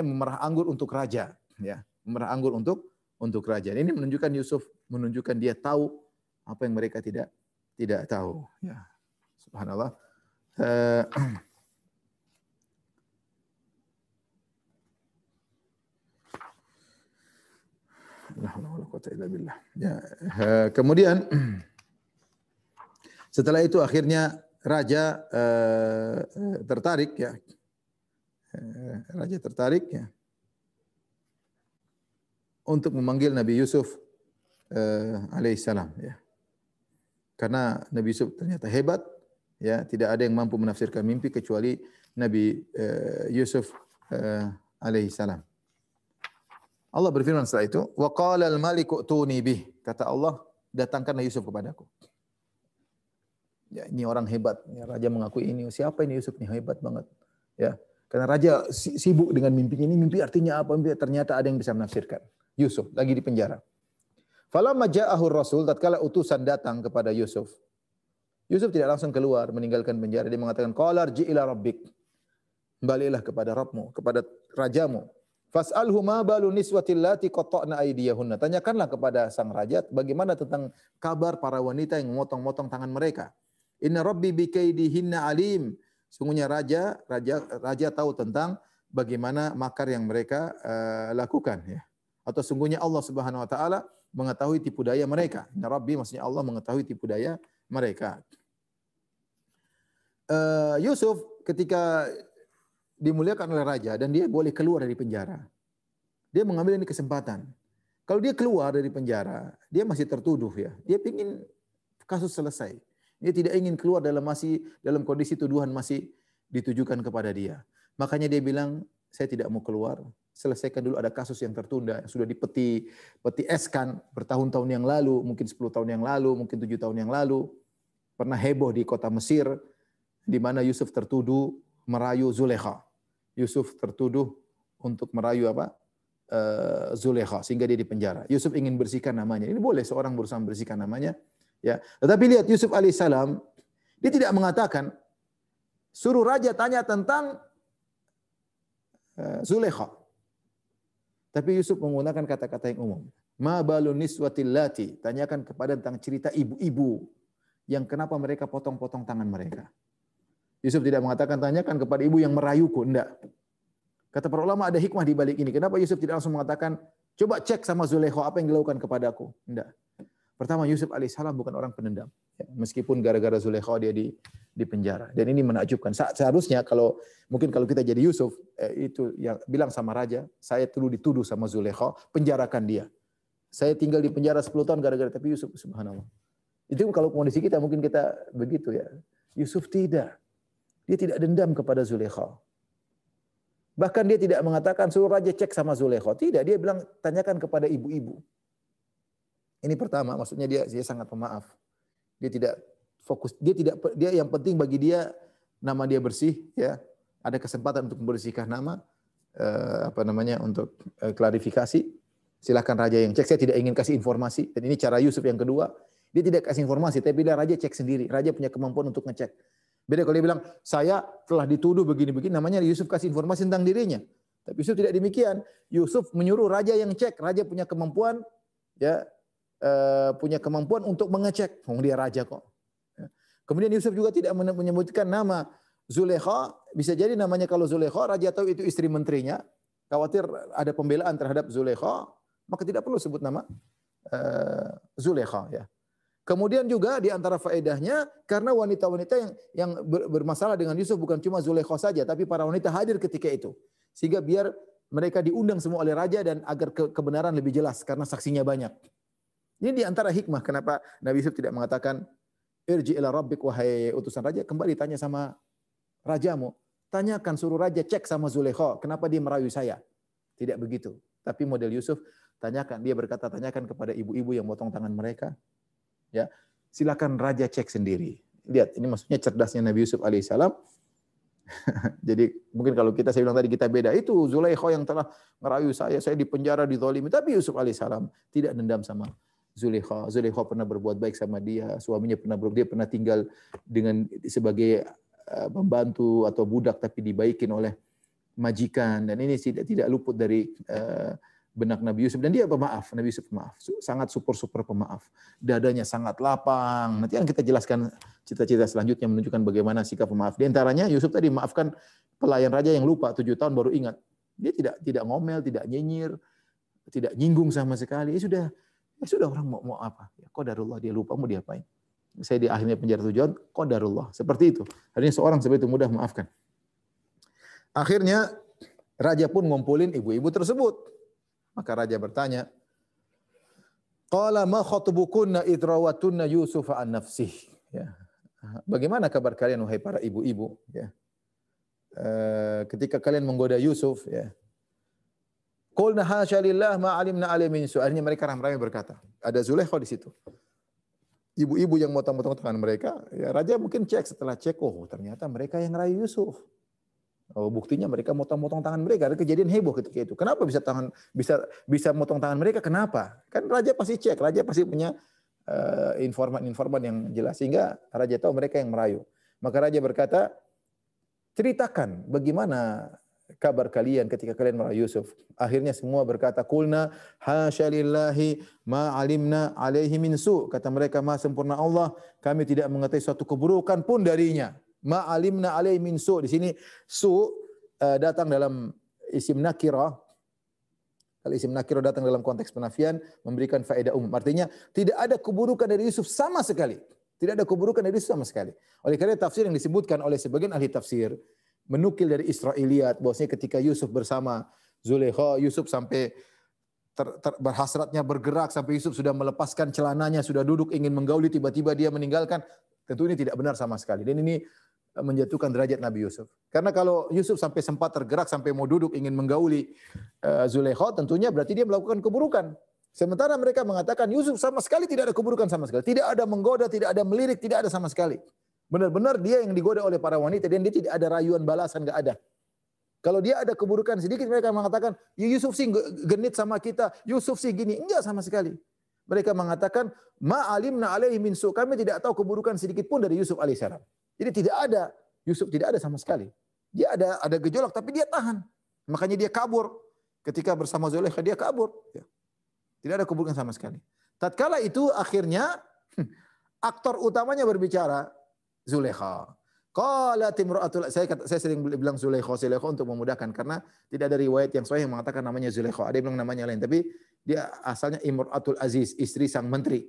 memerah anggur untuk raja, ya. Memerah anggur untuk raja. Ini menunjukkan Yusuf menunjukkan dia tahu apa yang mereka tidak tahu, ya. Subhanallah. La haula wala quwwata illa billah. Ya, kemudian setelah itu akhirnya raja tertarik ya. Raja tertarik ya untuk memanggil Nabi Yusuf alaihissalam ya. Karena Nabi Yusuf ternyata hebat ya, tidak ada yang mampu menafsirkan mimpi kecuali Nabi Yusuf alaihissalam. Allah berfirman setelah itu, wa qala al-maliku tuni bih. Kata Allah, datangkanlah Yusuf kepadaku. Ya, ini orang hebat. Ya, raja mengakui ini. Siapa ini Yusuf? Ini hebat banget. Ya, karena raja sibuk dengan mimpinya. Ini mimpi artinya apa? Ternyata ada yang bisa menafsirkan. Yusuf lagi di penjara. Falamma ja'ahu rasul, tatkala utusan datang kepada Yusuf. Yusuf tidak langsung keluar meninggalkan penjara. Dia mengatakan, qala arji ila rabbik. Kembalilah kepada Rabbmu, kepada rajamu. Fas'alhu ma balu niswatil lati qatta'na aydiyahunna. Tanyakanlah kepada sang raja bagaimana tentang kabar para wanita yang memotong-motong tangan mereka. Inna rabbi bikaidihinna alim. Sungguhnya raja tahu tentang bagaimana makar yang mereka lakukan ya. Atau sungguhnya Allah Subhanahu wa taala mengetahui tipu daya mereka. Inna rabbi maksudnya Allah mengetahui tipu daya mereka. Yusuf ketika dimuliakan oleh raja dan dia boleh keluar dari penjara. Dia mengambil ini kesempatan. Kalau dia keluar dari penjara, dia masih tertuduh ya. Dia ingin kasus selesai. Dia tidak ingin keluar dalam kondisi tuduhan masih ditujukan kepada dia. Makanya dia bilang, saya tidak mau keluar. Selesaikan dulu, ada kasus yang tertunda, yang sudah dipeti eskan bertahun-tahun yang lalu, mungkin 10 tahun yang lalu, mungkin 7 tahun yang lalu. Pernah heboh di kota Mesir, di mana Yusuf tertuduh merayu Zulekha. Yusuf tertuduh untuk merayu apa? Zulekha, sehingga dia dipenjara. Yusuf ingin bersihkan namanya. Ini boleh seorang berusaha membersihkan namanya. Ya, tetapi lihat Yusuf alaihissalam, dia tidak mengatakan, suruh raja tanya tentang Zulekha. Tapi Yusuf menggunakan kata-kata yang umum. Ma balu niswatil lati, tanyakan kepada tentang cerita ibu-ibu yang kenapa mereka potong-potong tangan mereka. Yusuf tidak mengatakan tanyakan kepada ibu yang merayuku, enggak. Kata para ulama ada hikmah di balik ini. Kenapa Yusuf tidak langsung mengatakan coba cek sama Zulekha apa yang dilakukan kepadaku? Enggak. Pertama Yusuf alaihissalam bukan orang pendendam. Ya, meskipun gara-gara Zulekha dia di penjara. Dan ini menakjubkan. Seharusnya mungkin kalau kita jadi Yusuf, itu yang bilang sama raja, saya dituduh sama Zulekha, penjarakan dia. Saya tinggal di penjara 10 tahun gara-gara, tapi Yusuf subhanallah. Itu kalau kondisi kita mungkin kita begitu ya. Yusuf tidak. Dia tidak dendam kepada Zulekha. Bahkan dia tidak mengatakan suruh raja cek sama Zulekha. Tidak, dia bilang tanyakan kepada ibu-ibu. Ini pertama, maksudnya dia sangat pemaaf. Dia tidak fokus, dia yang penting bagi dia nama dia bersih ya. Ada kesempatan untuk membersihkan nama untuk klarifikasi. Silakan raja yang cek, saya tidak ingin kasih informasi. Dan ini cara Yusuf yang kedua, dia tidak kasih informasi tapi dia raja cek sendiri. Raja punya kemampuan untuk ngecek. Beda kalau dia bilang, saya telah dituduh begini-begini, namanya Yusuf kasih informasi tentang dirinya. Tapi Yusuf tidak demikian. Yusuf menyuruh raja yang cek. Raja punya kemampuan ya, punya kemampuan untuk mengecek. Dia raja kok. Kemudian Yusuf juga tidak menyebutkan nama Zulekha. Bisa jadi namanya kalau Zulekha, raja tahu itu istri menterinya. Khawatir ada pembelaan terhadap Zulekha, maka tidak perlu sebut nama Zulekha. Ya. Kemudian juga di antara faedahnya, karena wanita-wanita yang bermasalah dengan Yusuf bukan cuma Zulekha saja, tapi para wanita hadir ketika itu. Sehingga biar mereka diundang semua oleh raja dan agar kebenaran lebih jelas karena saksinya banyak. Ini di antara hikmah kenapa Nabi Yusuf tidak mengatakan irji ila rabbik, wahai utusan raja, kembali tanya sama rajamu. Tanyakan, suruh raja cek sama Zulekha, kenapa dia merayu saya. Tidak begitu. Tapi model Yusuf, tanyakan. Dia berkata, tanyakan kepada ibu-ibu yang potong tangan mereka. Ya, silakan raja cek sendiri. Lihat, ini maksudnya cerdasnya Nabi Yusuf alaihissalam. Jadi mungkin kalau saya bilang tadi kita beda, itu Zulekha yang telah merayu saya dipenjara, dizalimi. Tapi Yusuf alaihissalam tidak dendam sama Zulekha. Zulekha pernah berbuat baik sama dia, suaminya dia pernah tinggal dengan sebagai pembantu atau budak tapi dibaikin oleh majikan, dan ini tidak luput dari benak Nabi Yusuf, dan dia pemaaf. Nabi Yusuf pemaaf, sangat super pemaaf. Dadanya sangat lapang. Nanti yang kita jelaskan cita-cita selanjutnya menunjukkan bagaimana sikap pemaaf. Di antaranya Yusuf tadi maafkan pelayan raja yang lupa 7 tahun baru ingat. Dia tidak ngomel, tidak nyinyir. tidak nyinggung sama sekali. Ya sudah orang mau apa? Ya, qadarullah, dia lupa mau diapain. Saya di akhirnya penjara 7 tahun, qadarullah. Seperti itu. Artinya seorang seperti itu mudah maafkan. Akhirnya raja pun ngumpulin ibu-ibu tersebut. Maka raja bertanya, qala ma khatubukunna idrawattunna Yusuf an nafsih. Ya. Bagaimana kabar kalian wahai para ibu-ibu? Ya. Ketika kalian menggoda Yusuf, ya. Qulna hasya lillah ma alimna alaihi min su'. Akhirnya mereka ramai-ramai berkata, ada Zulaikha di situ. Ibu-ibu yang motong-motong tangan mereka, ya raja mungkin cek, setelah cek, oh ternyata mereka yang rayu Yusuf. Oh, buktinya mereka motong-motong tangan mereka. Ada kejadian heboh ketika itu. Kenapa bisa motong tangan mereka? Kenapa? Kan raja pasti cek, raja pasti punya informan-informan yang jelas, sehingga raja tahu mereka yang merayu. Maka raja berkata, ceritakan bagaimana kabar kalian ketika kalian merayu Yusuf. Akhirnya semua berkata, qulna hasya lillahi ma alimna alaihi min su'. Kata mereka, maha sempurna Allah, kami tidak mengetahui suatu keburukan pun darinya. Ma alimna alaihi min su'. Di sini su datang dalam isim nakirah. Kalau isim nakirah datang dalam konteks penafian, memberikan faedah umum. Artinya tidak ada keburukan dari Yusuf sama sekali. Tidak ada keburukan dari Yusuf sama sekali. Oleh karena tafsir yang disebutkan oleh sebagian ahli tafsir, menukil dari Israiliyat bahwasanya ketika Yusuf bersama Zulaikha, Yusuf sampai berhasratnya bergerak sampai Yusuf sudah melepaskan celananya, sudah duduk ingin menggauli, tiba-tiba dia meninggalkan. Tentu ini tidak benar sama sekali. Dan ini menjatuhkan derajat Nabi Yusuf. Karena kalau Yusuf sampai sempat tergerak sampai mau duduk ingin menggauli Zulaikha, tentunya berarti dia melakukan keburukan. Sementara mereka mengatakan Yusuf sama sekali tidak ada keburukan sama sekali. Tidak ada menggoda, tidak ada melirik, tidak ada sama sekali. Benar-benar dia yang digoda oleh para wanita dan dia tidak ada rayuan balasan, enggak ada. Kalau dia ada keburukan sedikit mereka mengatakan, ya Yusuf sih genit sama kita, Yusuf sih gini. Enggak sama sekali. Mereka mengatakan, ma alimna alaihi min su'. Kami tidak tahu keburukan sedikit pun dari Yusuf alaihissalam. Jadi tidak ada. Yusuf tidak ada sama sekali. Dia ada gejolak tapi dia tahan. Makanya dia kabur. Ketika bersama Zulaikha dia kabur. Tidak ada keburukan sama sekali. Tatkala itu akhirnya aktor utamanya berbicara. Zulaikha. Qalat imra'atul, saya sering bilang Zulaikha untuk memudahkan karena tidak ada riwayat yang sahih yang mengatakan namanya Zulaikha. Ada yang bilang namanya lain, tapi dia asalnya Imratul Aziz, istri sang menteri.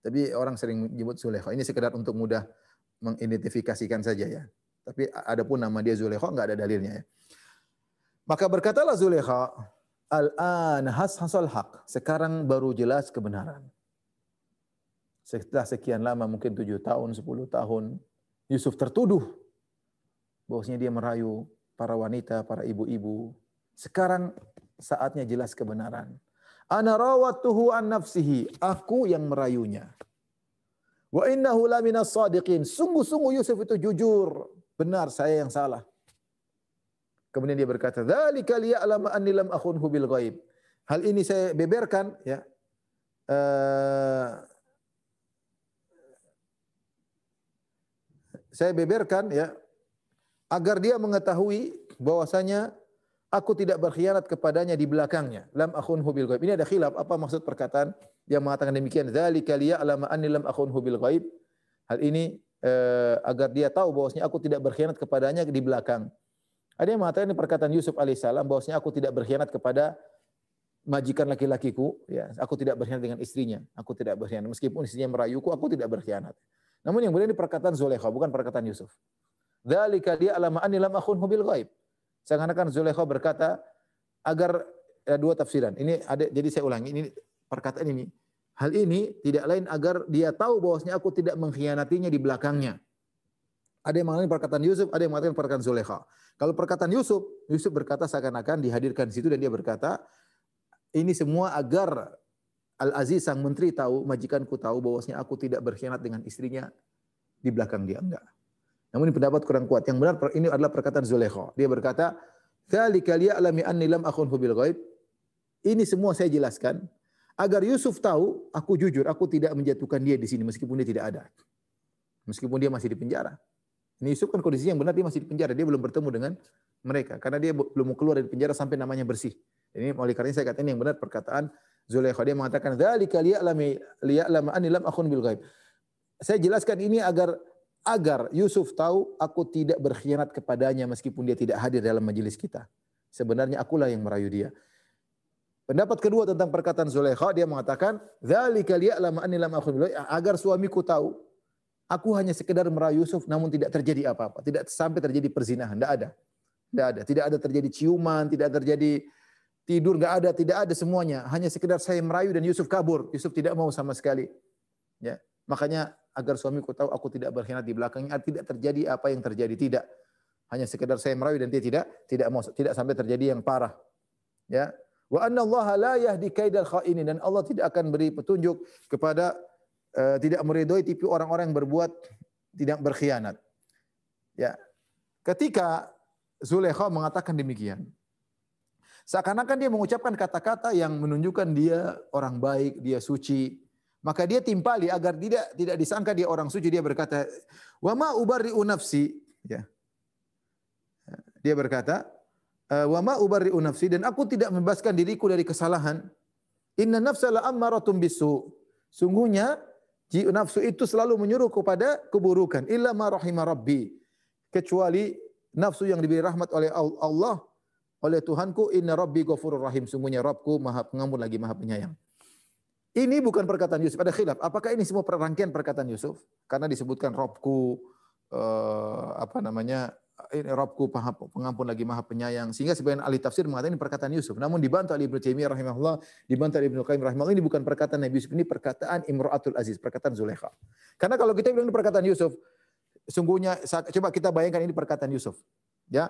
Tapi orang sering menyebut Zulaikha. Ini sekedar untuk mudah mengidentifikasikan saja ya. Tapi adapun nama dia Zulaikha enggak ada dalilnya ya. Maka berkatalah Zulaikha, al-an hasal haq. Sekarang baru jelas kebenaran. Setelah sekian lama, mungkin 7 tahun, 10 tahun, Yusuf tertuduh bahwasanya dia merayu para wanita, para ibu-ibu. Sekarang saatnya jelas kebenaran. Ana rawattuhu an nafsihi. Aku yang merayunya. Wa innahu laminas shadiqin. Sungguh-sungguh Yusuf itu jujur. Benar, saya yang salah. Kemudian dia berkata, dzalika liya'lama anni lam akhunhu bil ghaib. Hal ini saya beberkan ya. Saya beberkan ya agar dia mengetahui bahwasanya aku tidak berkhianat kepadanya di belakangnya. Lam akhunhu bil ghaib. Ini ada khilaf apa maksud perkataan yang mengatakan demikian. Dzalika liya'lama anni lam akhunhu bil ghaib. Hal ini agar dia tahu bahwasanya aku tidak berkhianat kepadanya di belakang. Ada yang mengatakan ini perkataan Yusuf alaihissalam bahwasanya aku tidak berkhianat kepada majikan laki-lakiku, ya. Aku tidak berkhianat dengan istrinya. Aku tidak berkhianat meskipun istrinya merayuku, aku tidak berkhianat. Namun yang benar ini perkataan Zulaikha, bukan perkataan Yusuf. Dzalika liya'lama anni lam akhunhu bil ghaib. Seakan-akan Zulaikha berkata agar dua tafsiran. Ini ada, jadi saya ulangi ini perkataan ini. Hal ini tidak lain agar dia tahu bahwasanya aku tidak mengkhianatinya di belakangnya. Ada yang mengatakan perkataan Yusuf, ada yang mengatakan perkataan Zulaikha. Kalau perkataan Yusuf berkata seakan-akan dihadirkan di situ dan dia berkata, ini semua agar Al-Aziz sang menteri tahu, majikanku tahu bahwasanya aku tidak berkhianat dengan istrinya di belakang dia, enggak. Namun ini pendapat kurang kuat. Yang benar ini adalah perkataan Zulaikha. Dia berkata, "Dzalika liya'lami anni lam akhunhu bil ghaib." Ini semua saya jelaskan agar Yusuf tahu aku jujur, aku tidak menjatuhkan dia di sini meskipun dia tidak ada. Meskipun dia masih di penjara. Ini Yusuf kan kondisinya yang benar dia masih di penjara, dia belum bertemu dengan mereka karena dia belum mau keluar dari penjara sampai namanya bersih. Ini oleh karena saya katakan yang benar perkataan Zulaikha. Dia mengatakan dzalika liya'lama anni lam akhun bil ghaib. Saya jelaskan ini agar Yusuf tahu aku tidak berkhianat kepadanya meskipun dia tidak hadir dalam majelis kita. Sebenarnya akulah yang merayu dia. Pendapat kedua tentang perkataan Zulaikha, dia mengatakan, "Dzalika liya'lama anni lam akhun bihi," agar suamiku tahu, aku hanya sekedar merayu Yusuf namun tidak terjadi apa-apa, tidak sampai terjadi perzinahan, tidak ada. Tidak ada, tidak ada terjadi ciuman, tidak terjadi tidur, enggak ada, tidak ada semuanya. Hanya sekedar saya merayu dan Yusuf kabur. Yusuf tidak mau sama sekali. Ya. Makanya agar suamiku tahu aku tidak berkhianat di belakangnya, tidak terjadi apa yang terjadi, tidak. Hanya sekedar saya merayu dan dia tidak mau, tidak sampai terjadi yang parah. Ya. Wa anna Allah la yahdi kaidal khainin, dan Allah tidak akan beri petunjuk kepada tidak meridhoi tipu orang-orang yang berbuat tidak berkhianat. Ya. Ketika Zulaikha mengatakan demikian, seakan-akan dia mengucapkan kata-kata yang menunjukkan dia orang baik, dia suci. Maka dia timpali agar tidak disangka dia orang suci, dia berkata, "Wa ma ubarri'u nafsi." Ya. Dia berkata, "Wa ma ubarri'u nafsi," dan aku tidak membebaskan diriku dari kesalahan. "Inna nafsa la'ammaratun bisu." Sungguhnya nafsu itu selalu menyuruh kepada keburukan. "Illa ma rahima rabbi." Kecuali nafsu yang diberi rahmat oleh Allah, oleh Tuhanku, "Inna rabbi ghafurur rahim." Sungguhnya Rabbku Maha Pengampun lagi Maha Penyayang. Ini bukan perkataan Yusuf. Ada khilaf. Apakah ini semua rangkaian perkataan Yusuf? Karena disebutkan Rabbku, ini Rabbku Pengampun lagi Maha Penyayang. Sehingga sebagian ahli tafsir mengatakan ini perkataan Yusuf. Namun dibantah oleh Ibnu Taimiyah rahimahullah, dibantah oleh Ibnu Qayyim rahimahullah, ini bukan perkataan Nabi Yusuf, ini perkataan Imra'atul Aziz, perkataan Zulaikha. Karena kalau kita bilang ini perkataan Yusuf, sungguhnya coba kita bayangkan ini perkataan Yusuf. Ya,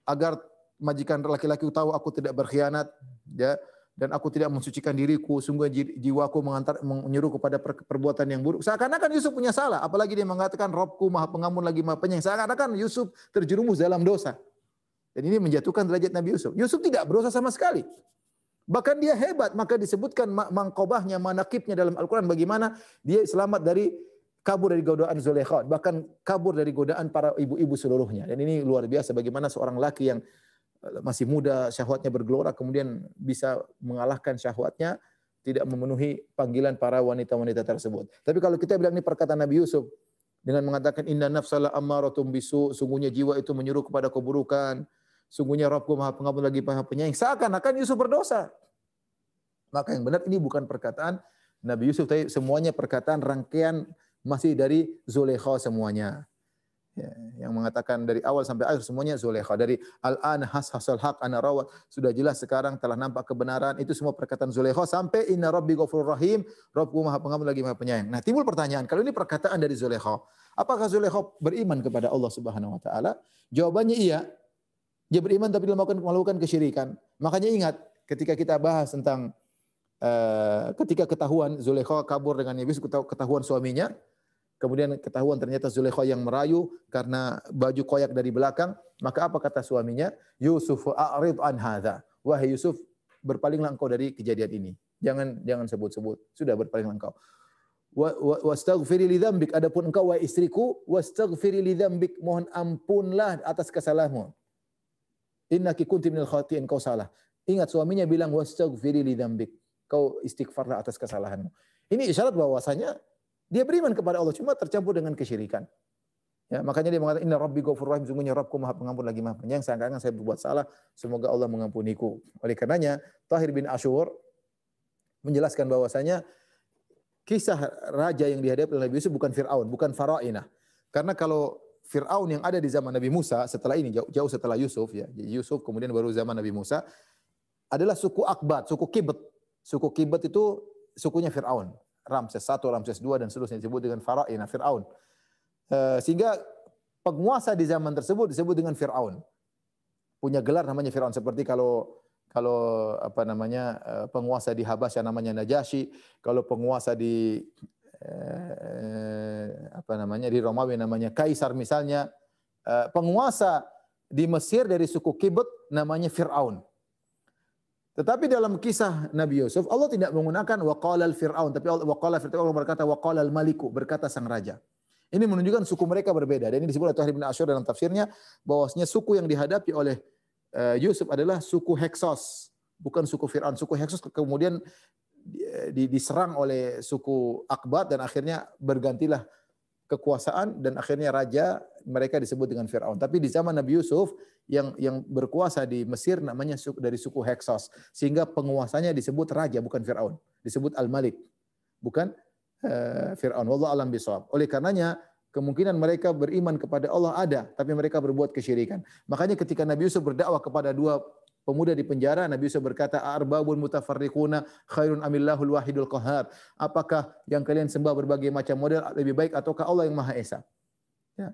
agar majikan laki-laki tahu aku tidak berkhianat, ya, dan aku tidak mensucikan diriku, sungguh jiwaku menyuruh kepada perbuatan yang buruk. Seakan-akan Yusuf punya salah, apalagi dia mengatakan Rabbku Maha Pengampun lagi Maha Penyayang. Seakan-akan Yusuf terjerumus dalam dosa. Dan ini menjatuhkan derajat Nabi Yusuf. Yusuf tidak berdosa sama sekali. Bahkan dia hebat, maka disebutkan mangkobahnya, manakibnya dalam Al-Quran, bagaimana dia selamat dari kabur dari godaan Zulaikha, bahkan kabur dari godaan para ibu-ibu seluruhnya. Dan ini luar biasa bagaimana seorang laki yang masih muda, syahwatnya bergelora, kemudian bisa mengalahkan syahwatnya, tidak memenuhi panggilan para wanita-wanita tersebut. Tapi kalau kita bilang ini perkataan Nabi Yusuf dengan mengatakan inna nafsala ammaratum bisu, sungguhnya jiwa itu menyuruh kepada keburukan, sungguhnya Rabbku Maha Pengampun lagi Maha Penyayang, seakan-akan Yusuf berdosa. Maka yang benar ini bukan perkataan Nabi Yusuf, tapi semuanya perkataan rangkaian masih dari Zulaikha semuanya. Ya, yang mengatakan dari awal sampai akhir semuanya Zulaikha. Dari al-an hasal haq ana rawat, sudah jelas sekarang telah nampak kebenaran, itu semua perkataan Zulaikha sampai inna rabbi ghafurur rahim, Rabbku Maha Pengampun lagi Maha Penyayang. Nah, timbul pertanyaan, kalau ini perkataan dari Zulaikha, apakah Zulaikha beriman kepada Allah Subhanahu wa taala? Jawabannya iya. Dia beriman tapi dia melakukan kesyirikan. Makanya ingat ketika kita bahas tentang ketika ketahuan Zulaikha kabur dengan Nabi Yusuf, ketahuan suaminya, kemudian ketahuan ternyata Zulaikha yang merayu karena baju koyak dari belakang, maka apa kata suaminya? Yusuf a'rid an hadza. Wahai Yusuf, berpalinglah engkau dari kejadian ini. Jangan sebut-sebut. Sudah berpalinglah engkau. Wastaghfiri li dzambik. Adapun engkau wahai istriku, wastaghfiri li dzambik, mohon ampunlah atas kesalahanmu. Innaki kunti minal khatiin, kau salah. Ingat suaminya bilang wastaghfiri li dzambik. Kau istighfarlah atas kesalahanmu. Ini isyarat bahwasanya dia beriman kepada Allah, cuma tercampur dengan kesyirikan. Ya, makanya dia mengatakan inna rabbi ghafurur rahim, sungguhnya Rabbku Maha Pengampun lagi Maha Penyayang, seakan-akan saya berbuat salah, semoga Allah mengampuniku. Oleh karenanya Tahir bin Asyur menjelaskan bahwasanya kisah raja yang dihadapi oleh Nabi Yusuf bukan Fir'aun, bukan Farainah. Karena kalau Fir'aun yang ada di zaman Nabi Musa setelah ini, jauh setelah Yusuf, ya, Yusuf kemudian baru zaman Nabi Musa, adalah suku Akbat, suku Kibet. Suku Kibet itu sukunya Fir'aun. Ramses I, Ramses II dan seterusnya disebut dengan Farainah, Fir'aun. Sehingga penguasa di zaman tersebut disebut dengan Fir'aun. Punya gelar namanya Fir'aun, seperti kalau penguasa di Habasyah namanya Najasyi, kalau penguasa di di Romawi namanya Kaisar misalnya, penguasa di Mesir dari suku Kibet namanya Fir'aun. Tetapi dalam kisah Nabi Yusuf, Allah tidak menggunakan waqalal Fir'aun, tapi Allah berkata waqalal maliku, berkata sang raja. Ini menunjukkan suku mereka berbeda. Dan ini disebut oleh Tahir bin Asyur dalam tafsirnya, bahwasanya suku yang dihadapi oleh Yusuf adalah suku Heksos, bukan suku Fir'aun. Suku Heksos kemudian diserang oleh suku Akbat dan akhirnya bergantilah kekuasaan dan akhirnya raja mereka disebut dengan Firaun. Tapi di zaman Nabi Yusuf yang berkuasa di Mesir namanya dari suku Heksos, sehingga penguasanya disebut raja bukan Firaun, disebut Al-Malik, bukan Firaun. Wallahu a'lam bishawab. Oleh karenanya kemungkinan mereka beriman kepada Allah ada, tapi mereka berbuat kesyirikan. Makanya ketika Nabi Yusuf berdakwah kepada dua pemuda di penjara, Nabi Yusuf berkata, "Arbabul mutafarriquna khairun amillahul wahidul qahar." Apakah yang kalian sembah berbagai macam model lebih baik ataukah Allah yang Maha Esa? Ya.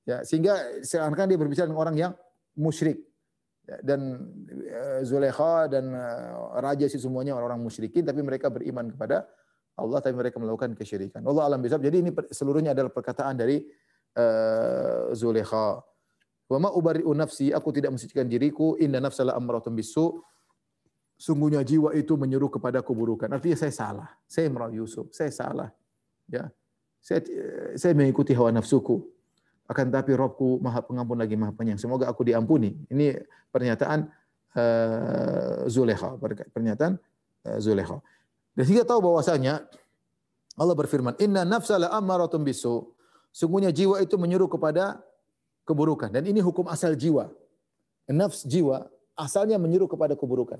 Ya, sehingga seakan dia berbicara dengan orang yang musyrik. Ya, dan Zulaikha dan raja sih semuanya orang-orang musyrikin, tapi mereka beriman kepada Allah, tapi mereka melakukan kesyirikan. Allah alam bisawab. Jadi ini seluruhnya adalah perkataan dari Zulaikha. Wa ma ubari'u nafsi, aku tidak mensucikan diriku, inna nafsala ammaratun bisu. Sungguhnya jiwa itu menyuruh kepada keburukan. Artinya saya salah. Saya Imran Yusuf, saya salah. Ya. Saya mengikuti hawa nafsuku. Akan tapi Rabbku Maha Pengampun lagi Maha Penyayang. Semoga aku diampuni. Ini pernyataan Zulaikha, pernyataan Zulaikha. Dan sehingga tahu bahwasanya Allah berfirman, "Inna nafsala ammaratun bisu." Sungguhnya jiwa itu menyuruh kepada keburukan, dan ini hukum asal jiwa. Nafs jiwa asalnya menyuruh kepada keburukan.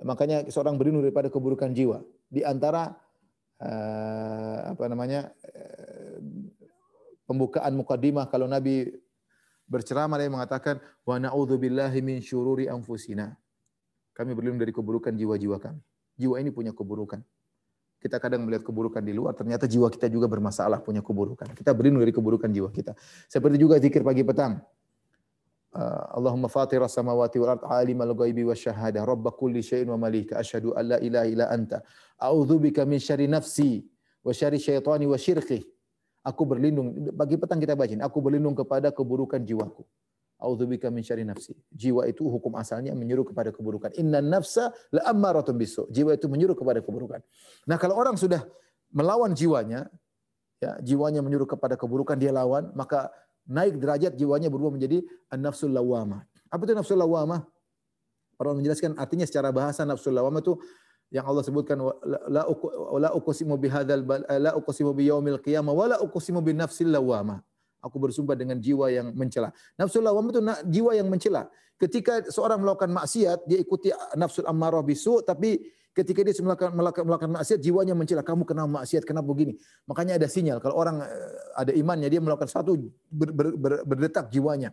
Makanya seorang berlindung daripada keburukan jiwa. Di antara pembukaan mukaddimah kalau Nabi berceramah dia mengatakan wa na'udzubillahi min syururi anfusina. Kami berlindung dari keburukan jiwa-jiwa kami. Jiwa ini punya keburukan. Kita kadang melihat keburukan di luar, ternyata jiwa kita juga bermasalah, punya keburukan. Kita berlindung dari keburukan jiwa kita. Seperti juga zikir pagi petang. Allahumma fatiras samawati wal ard alimal ghaibi wasyahada rabb kulli syai'in wa malika asyhadu an la ilaha illa anta a'udzubika min syarri nafsi wa syarri syaitani wa syirki. Aku berlindung, pagi petang kita baca, aku berlindung kepada keburukan jiwaku. A'udzubika min syarri nafsi. Jiwa itu hukum asalnya menyuruh kepada keburukan. Innan nafsa la ammaratun bisu. Jiwa itu menyuruh kepada keburukan. Nah, kalau orang sudah melawan jiwanya, ya, jiwanya menyuruh kepada keburukan, dia lawan, maka naik derajat jiwanya berubah menjadi an-nafsul lawamah. Apa itu nafsul lawamah? Para menjelaskan artinya secara bahasa nafsul lawamah itu yang Allah sebutkan la uqsimu bihadzal la uqsimu biyaumil qiyamah wa la uqsimu bin nafsil lawamah. Aku bersumpah dengan jiwa yang mencela. Nafsul lawamah itu jiwa yang mencela. Ketika seorang melakukan maksiat, dia ikuti nafsul ammarah bisu, tapi ketika dia melakukan maksiat, jiwanya mencela. Kamu kenapa maksiat? Kenapa begini? Makanya ada sinyal. Kalau orang ada imannya, dia melakukan satu berdetak jiwanya,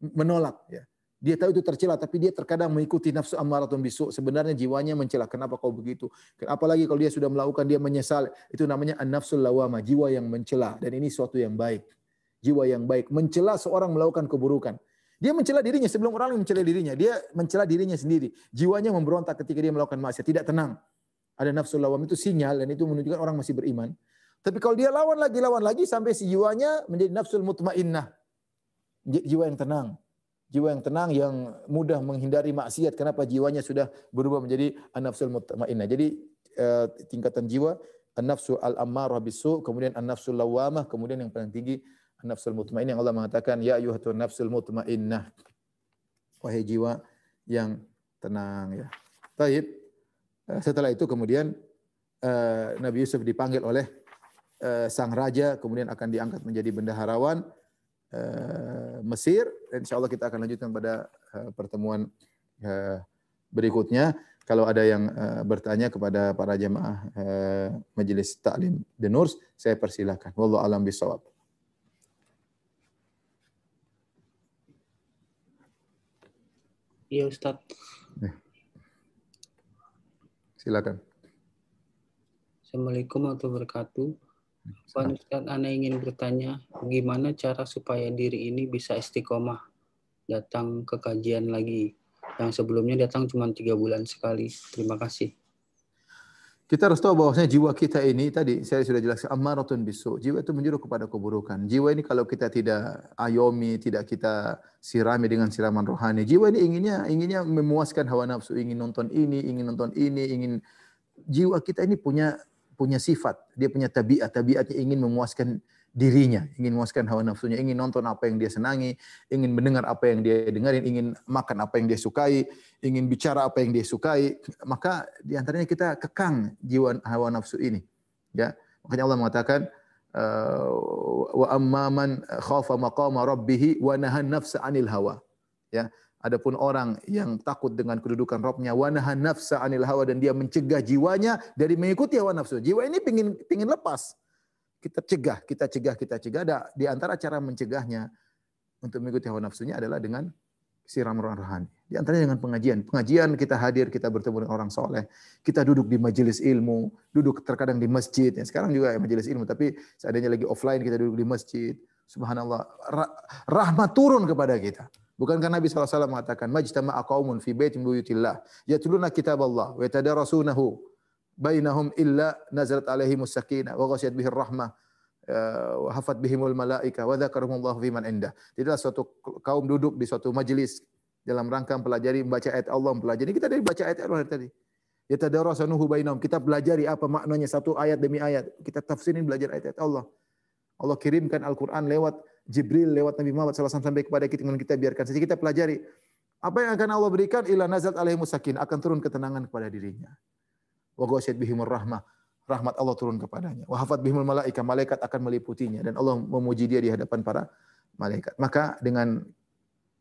menolak. Ya. Dia tahu itu tercela, tapi dia terkadang mengikuti nafsu ammaratun bisu. Sebenarnya jiwanya mencela. Kenapa kau begitu? Apalagi kalau dia sudah melakukan, dia menyesal. Itu namanya an-nafsul lawamah, jiwa yang mencela. Dan ini suatu yang baik. Jiwa yang baik. Mencela seorang melakukan keburukan. Dia mencela dirinya sebelum orang lain mencela dirinya. Dia mencela dirinya sendiri. Jiwanya memberontak ketika dia melakukan maksiat. Tidak tenang. Ada nafsul lawam, itu sinyal dan itu menunjukkan orang masih beriman. Tapi kalau dia lawan lagi sampai si jiwanya menjadi nafsul mutmainnah. Jiwa yang tenang. Jiwa yang tenang yang mudah menghindari maksiat. Kenapa? Jiwanya sudah berubah menjadi an-nafsul mutmainnah. Jadi tingkatan jiwa an-nafsul al-ammarah bisu, kemudian an-nafsul lawamah, kemudian yang paling tinggi an-nafsul mutmainnah, yang Allah mengatakan ya ayyuhatun nafsul mutmainnah, wahai jiwa yang tenang, ya. Baik. Setelah itu kemudian Nabi Yusuf dipanggil oleh sang raja, kemudian akan diangkat menjadi bendaharawan Mesir. Dan insyaallah kita akan lanjutkan pada pertemuan berikutnya. Kalau ada yang bertanya kepada para jemaah Majelis Ta'lim Denurs, saya persilakan. Wallahu a'lam bishawab. Iya Ustaz. Silakan. Assalamualaikum warahmatullahi wabarakatuh. Pak Ustaz, Ana ingin bertanya, gimana cara supaya diri ini bisa istiqomah datang ke kajian lagi? Yang sebelumnya datang cuma 3 bulan sekali. Terima kasih. Kita harus tahu bahwasanya jiwa kita ini tadi saya sudah jelaskan ammaratun bisu. Jiwa itu menyuruh kepada keburukan. Jiwa ini kalau kita tidak ayomi, tidak kita sirami dengan siraman rohani, jiwa ini inginnya memuaskan hawa nafsu, ingin nonton ini, ingin jiwa kita ini punya sifat, dia punya tabiatnya ingin memuaskan dirinya, ingin memuaskan hawa nafsunya, ingin nonton apa yang dia senangi, ingin mendengar apa yang dia dengarin, ingin makan apa yang dia sukai, ingin bicara apa yang dia sukai. Maka di antaranya kita kekang jiwa hawa nafsu ini, ya. Makanya Allah mengatakan wa amman khafa maqama rabbih wa nahan nafsa 'anil hawa. Ya, adapun orang yang takut dengan kedudukan Rabbnya wa nahan nafsa 'anil hawa dan dia mencegah jiwanya dari mengikuti hawa nafsu. Jiwa ini pingin lepas. Kita cegah. Di antara cara mencegahnya untuk mengikuti hawa nafsunya adalah dengan siram rohani. Di antaranya dengan pengajian. Pengajian kita hadir, kita bertemu dengan orang soleh. Kita duduk di majelis ilmu, duduk terkadang di masjid. Ya, sekarang juga majelis ilmu, tapi seandainya lagi offline kita duduk di masjid. Subhanallah, rahmat turun kepada kita. Bukankah Nabi SAW mengatakan, majtama'a qaumun fi baitin buyutillah, yatluna kitaballah, wa yatadarasunahu bainahum illa nazalat alaihimus sakinah, wa ghasyiyat bihir rahmah, wa hafat bihimul malaika wa dzakarahumullahu fi man indah. Tidaklah suatu kaum duduk di suatu majelis dalam rangka mempelajari membaca ayat Allah, mempelajari. Kita dari baca ayat Allah tadi. Yatadarasunuhu bainahum. Kita pelajari apa maknanya satu ayat demi ayat. Kita tafsirin belajar ayat-ayat Allah. Allah kirimkan Al-Qur'an lewat Jibril, lewat Nabi Muhammad SAW sampai kepada kita, kemudian kita biarkan saja kita pelajari. Apa yang akan Allah berikan? Illa nazat alaihimus sakin, akan turun ketenangan kepada dirinya. Wa ghasyiyat bihimur rahmah. Rahmat Allah turun kepadanya. Wa hafat bihimul malaika, malaikat akan meliputinya dan Allah memuji dia di hadapan para malaikat. Maka dengan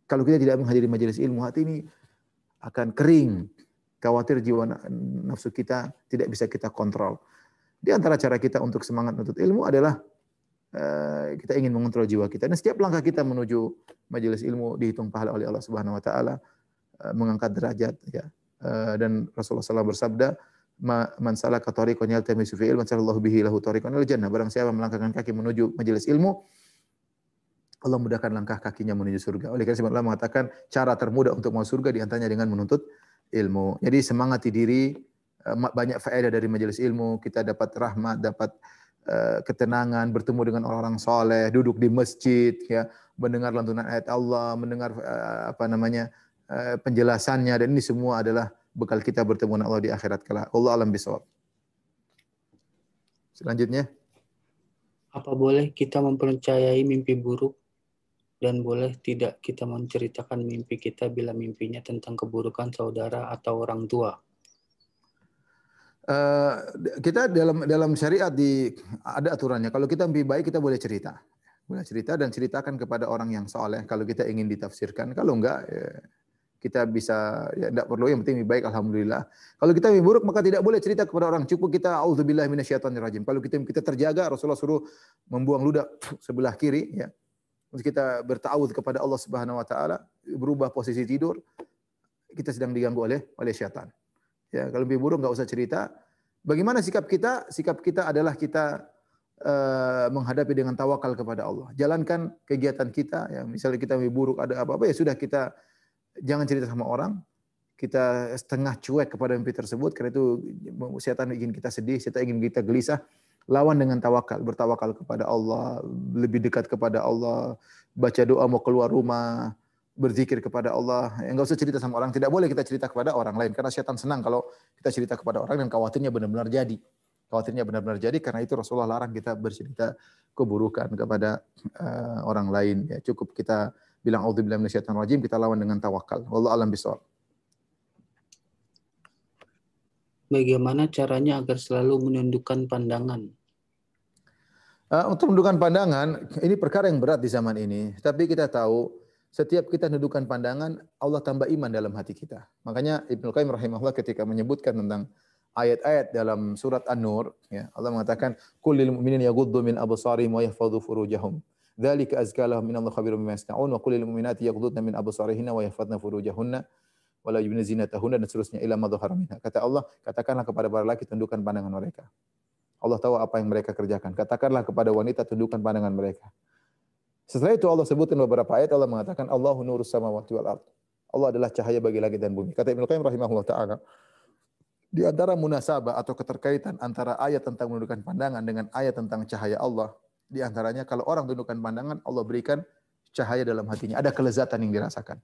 kalau kita tidak menghadiri majelis ilmu, hati ini akan kering. Khawatir jiwa nafsu kita tidak bisa kita kontrol. Di antara cara kita untuk semangat menuntut ilmu adalah kita ingin mengontrol jiwa kita. Dan setiap langkah kita menuju majelis ilmu dihitung pahala oleh Allah Subhanahu wa taala, mengangkat derajat ya. Dan Rasulullah SAW bersabda, man salaka tariqan yaltamisu fi ilmin sallallahu bihi lahu tariqan ilal jannah. Barang siapa melangkahkan kaki menuju majelis ilmu, Allah mudahkan langkah kakinya menuju surga. Oleh karena itu Allah mengatakan cara termudah untuk masuk surga di antaranya dengan menuntut ilmu. Jadi semangati diri, banyak faedah dari majelis ilmu, kita dapat rahmat, dapat ketenangan, bertemu dengan orang-orang soleh, duduk di masjid, ya, mendengar lantunan ayat Allah, mendengar penjelasannya, dan ini semua adalah bekal kita bertemu dengan Allah di akhirat kelak. Allah alam bisawab. Selanjutnya, apa boleh kita mempercayai mimpi buruk dan boleh tidak kita menceritakan mimpi kita bila mimpinya tentang keburukan saudara atau orang tua? Kita dalam syariat ada aturannya. Kalau kita mimpi baik kita boleh cerita dan ceritakan kepada orang yang saleh. Kalau kita ingin ditafsirkan, kalau enggak ya, kita bisa ya enggak perlu, yang penting mimpi baik alhamdulillah. Kalau kita mimpi buruk maka tidak boleh cerita kepada orang. Cukup kita auzubillahi minasyaitonirrajim. Kalau kita terjaga, Rasulullah suruh membuang ludah sebelah kiri ya. Terus kita berta'awudz kepada Allah Subhanahu wa taala, berubah posisi tidur, kita sedang diganggu oleh syaitan. Ya, kalau mimpi buruk enggak usah cerita. Bagaimana sikap kita? Sikap kita adalah kita menghadapi dengan tawakal kepada Allah. Jalankan kegiatan kita, ya, misalnya kita mimpi buruk ada apa-apa ya sudah, kita jangan cerita sama orang. Kita setengah cuek kepada mimpi tersebut, karena itu setan ingin kita sedih, setan ingin kita gelisah. Lawan dengan tawakal, bertawakal kepada Allah, lebih dekat kepada Allah, baca doa mau keluar rumah, berzikir kepada Allah. Enggak usah cerita sama orang, tidak boleh kita cerita kepada orang lain karena setan senang kalau kita cerita kepada orang dan khawatirnya benar-benar jadi. Khawatirnya benar-benar jadi, karena itu Rasulullah larang kita bercerita keburukan kepada orang lain. Ya, cukup kita bilang auzubillahi minasyaitonir rajim, kita lawan dengan tawakal. Wallahu a'lam bishawab. Bagaimana caranya agar selalu menundukkan pandangan? Untuk menundukkan pandangan, ini perkara yang berat di zaman ini. Tapi kita tahu, setiap kita menundukkan pandangan, Allah tambah iman dalam hati kita. Makanya Ibnu Qayyim rahimahullah ketika menyebutkan tentang ayat-ayat dalam surat An-Nur, ya, Allah mengatakan, "Qul lil mu'minina yaghuddu min absarihim wa yahfadhu furujahum. Dzalika azka lahum minallahi khabirum bima yasna'un wa qul lil mu'minati yaghuddna min absarihinna wa yahfadhna furujahunna wa la yubdina zinatahunna," dan seterusnya, ila ma dhahara minha. Kata Allah, katakanlah kepada para lelaki, tundukkan pandangan mereka. Allah tahu apa yang mereka kerjakan. Katakanlah kepada wanita, tundukkan pandangan mereka. Setelah itu Allah sebutkan beberapa ayat, Allah mengatakan Allahu nurus samawati wal ardh. Allah adalah cahaya bagi langit dan bumi. Kata Ibnu Qayyim rahimahullah taala, di antara munasabah atau keterkaitan antara ayat tentang menundukkan pandangan dengan ayat tentang cahaya Allah, di antaranya kalau orang tundukkan pandangan, Allah berikan cahaya dalam hatinya, ada kelezatan yang dirasakan.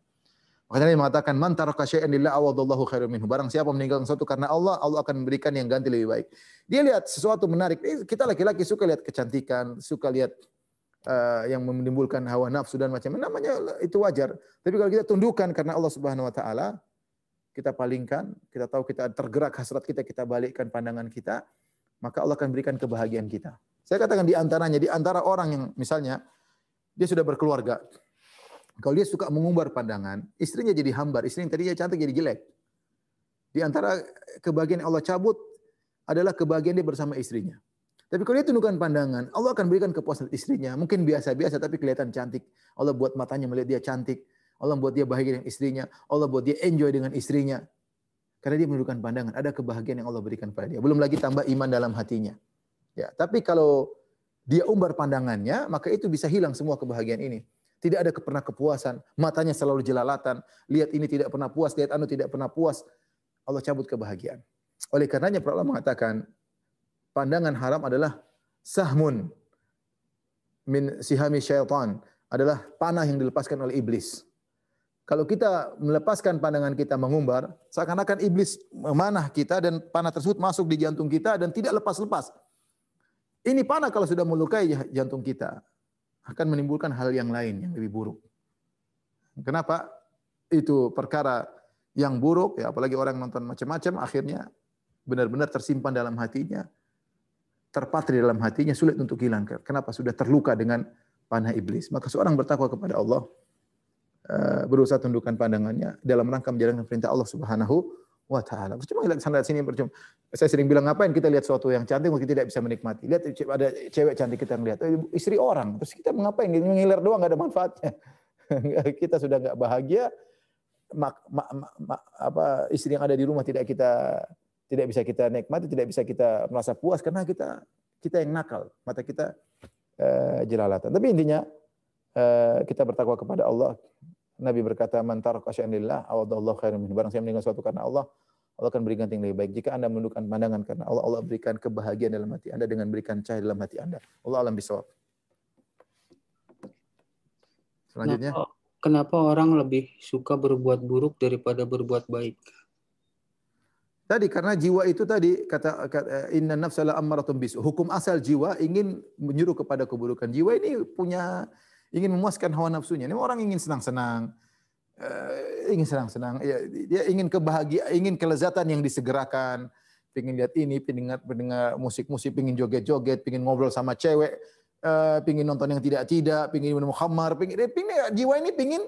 Makanya dia mengatakan, man taraka syai'an lillah awadallahu khairum minhu. Barang siapa meninggalkan sesuatu karena Allah, Allah akan memberikan yang ganti lebih baik. Dia lihat sesuatu menarik. Kita laki-laki suka lihat kecantikan, suka lihat yang menimbulkan hawa nafsu dan macam-macam. Namanya itu wajar. Tapi kalau kita tundukkan karena Allah Subhanahu wa taala, kita palingkan, kita tahu kita tergerak hasrat kita, kita balikkan pandangan kita, maka Allah akan berikan kebahagiaan kita. Saya katakan di antara orang yang misalnya dia sudah berkeluarga, kalau dia suka mengumbar pandangan, istrinya jadi hambar, istri yang tadinya cantik jadi jelek. Di antara kebahagiaan yang Allah cabut adalah kebahagiaan dia bersama istrinya. Tapi kalau dia tundukkan pandangan, Allah akan berikan kepuasan istrinya. Mungkin biasa-biasa tapi kelihatan cantik. Allah buat matanya melihat dia cantik. Allah buat dia bahagia dengan istrinya. Allah buat dia enjoy dengan istrinya. Karena dia menundukkan pandangan. Ada kebahagiaan yang Allah berikan pada dia. Belum lagi tambah iman dalam hatinya. Ya, tapi kalau dia umbar pandangannya, maka itu bisa hilang semua kebahagiaan ini. Tidak ada pernah kepuasan. Matanya selalu jelalatan. Lihat ini tidak pernah puas. Lihat anu tidak pernah puas. Allah cabut kebahagiaan. Oleh karenanya para ulama mengatakan, pandangan haram adalah sahmun min sihami syaitan, adalah panah yang dilepaskan oleh iblis. Kalau kita melepaskan pandangan kita mengumbar, seakan-akan iblis memanah kita dan panah tersebut masuk di jantung kita dan tidak lepas-lepas. Ini panah kalau sudah melukai jantung kita, akan menimbulkan hal yang lain yang lebih buruk. Kenapa? Itu perkara yang buruk, ya, apalagi orang nonton macam-macam, akhirnya benar-benar tersimpan dalam hatinya, terpatri dalam hatinya, sulit untuk hilang. Kenapa? Sudah terluka dengan panah iblis. Maka seorang bertakwa kepada Allah, berusaha tundukkan pandangannya dalam rangka menjalankan perintah Allah Subhanahu wa taala. Percuma lihat sana sini, percuma. Saya sering bilang, ngapain kita lihat sesuatu yang cantik mungkin tidak bisa menikmati. Lihat ada cewek cantik kita ngelihat, istri orang, terus kita mengapain? Ngiler doang, enggak ada manfaatnya. Kita sudah enggak bahagia, istri yang ada di rumah tidak bisa kita nikmati, tidak bisa kita merasa puas karena kita yang nakal, mata kita jelalatan. Tapi intinya kita bertakwa kepada Allah. Nabi berkata, "Man taraka syai'an lillah, awadallahu khairan minhu." Barang siapa meninggalkan sesuatu karena Allah, Allah akan berikan yang lebih baik. Jika Anda menundukkan pandangan karena Allah, Allah berikan kebahagiaan dalam hati Anda dengan berikan cahaya dalam hati Anda. Allah alam bisawab. Selanjutnya, kenapa orang lebih suka berbuat buruk daripada berbuat baik? Tadi karena jiwa itu tadi kata inna nafsa la ammaratun bisu. Hukum asal jiwa ingin menyuruh kepada keburukan. Jiwa ini ingin memuaskan hawa nafsunya. Ini orang ingin senang-senang, ya, dia ingin kebahagiaan, ingin kelezatan yang disegerakan, pengin lihat ini, pengen dengar musik-musik, pengin joget-joget, pengin ngobrol sama cewek, pengin nonton yang tidak-tidak, pengin minum khamar, jiwa ini pengin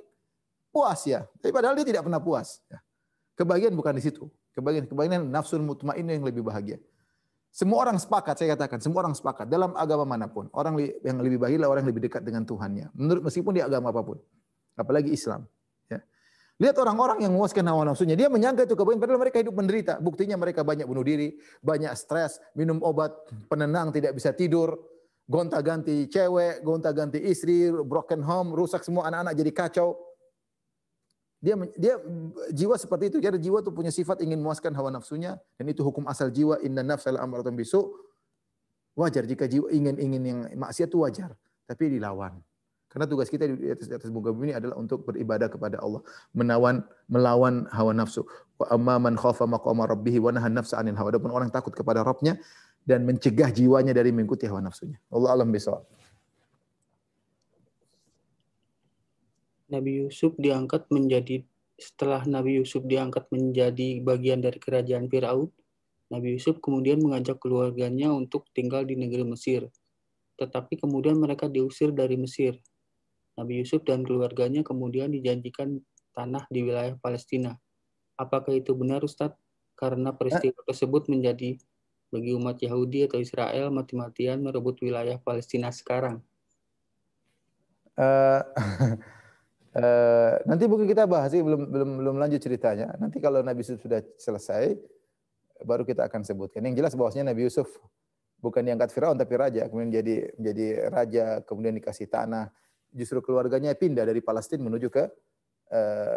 puas ya. Tapi padahal dia tidak pernah puas. Ya. Kebahagiaan bukan di situ. Kebahagiaan nafsul mutmainnah yang lebih bahagia. Semua orang sepakat, saya katakan, semua orang sepakat dalam agama manapun. Orang yang lebih bahagia adalah orang yang lebih dekat dengan Tuhannya. Meskipun di agama apapun. Apalagi Islam. Ya. Lihat orang-orang yang memuaskan hawa nafsunya. Dia menyangka itu kebahagiaan, padahal mereka hidup menderita. Buktinya mereka banyak bunuh diri, banyak stres, minum obat penenang, tidak bisa tidur, gonta-ganti cewek, gonta-ganti istri, broken home, rusak semua anak-anak jadi kacau. Dia jiwa seperti itu. Jadi jiwa itu punya sifat ingin memuaskan hawa nafsunya dan itu hukum asal jiwa. Inna nafsa la'ammaratun bisu. Wajar jika jiwa ingin yang maksiat itu wajar, tapi dilawan. Karena tugas kita di atas muka bumi ini adalah untuk beribadah kepada Allah, melawan hawa nafsu. Wa amma man khafa maqama rabbih wa nahan nafsa 'anil hawa. Adapun orang takut kepada Rabbnya dan mencegah jiwanya dari mengikuti hawa nafsunya. Allah alam bisawab. Setelah Nabi Yusuf diangkat menjadi bagian dari kerajaan Firaun, Nabi Yusuf kemudian mengajak keluarganya untuk tinggal di negeri Mesir. Tetapi kemudian mereka diusir dari Mesir. Nabi Yusuf dan keluarganya kemudian dijanjikan tanah di wilayah Palestina. Apakah itu benar, Ustadz? Karena peristiwa tersebut menjadi bagi umat Yahudi atau Israel mati-matian merebut wilayah Palestina sekarang. Nanti mungkin kita bahas, belum lanjut ceritanya. Nanti kalau Nabi Yusuf sudah selesai, baru kita akan sebutkan. Yang jelas bahwasanya Nabi Yusuf bukan diangkat Firaun tapi raja, kemudian jadi raja, kemudian dikasih tanah. Justru keluarganya pindah dari Palestina menuju ke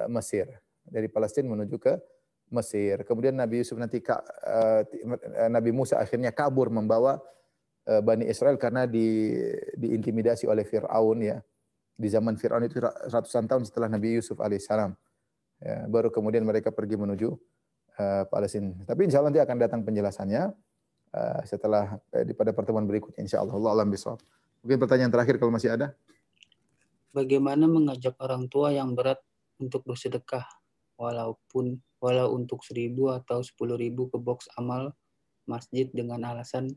Mesir. Dari Palestina menuju ke Mesir. Kemudian Nabi Yusuf Nabi Musa akhirnya kabur membawa Bani Israel karena diintimidasi oleh Firaun ya. Di zaman Firaun itu ratusan tahun setelah Nabi Yusuf alaihissalam. Ya, baru kemudian mereka pergi menuju Palestina. Tapi insya Allah nanti akan datang penjelasannya setelah pada pertemuan berikutnya insya Allah. Allah alam bisawab. Mungkin pertanyaan terakhir kalau masih ada. Bagaimana mengajak orang tua yang berat untuk bersedekah walau untuk 1.000 atau 10.000 ke box amal masjid dengan alasan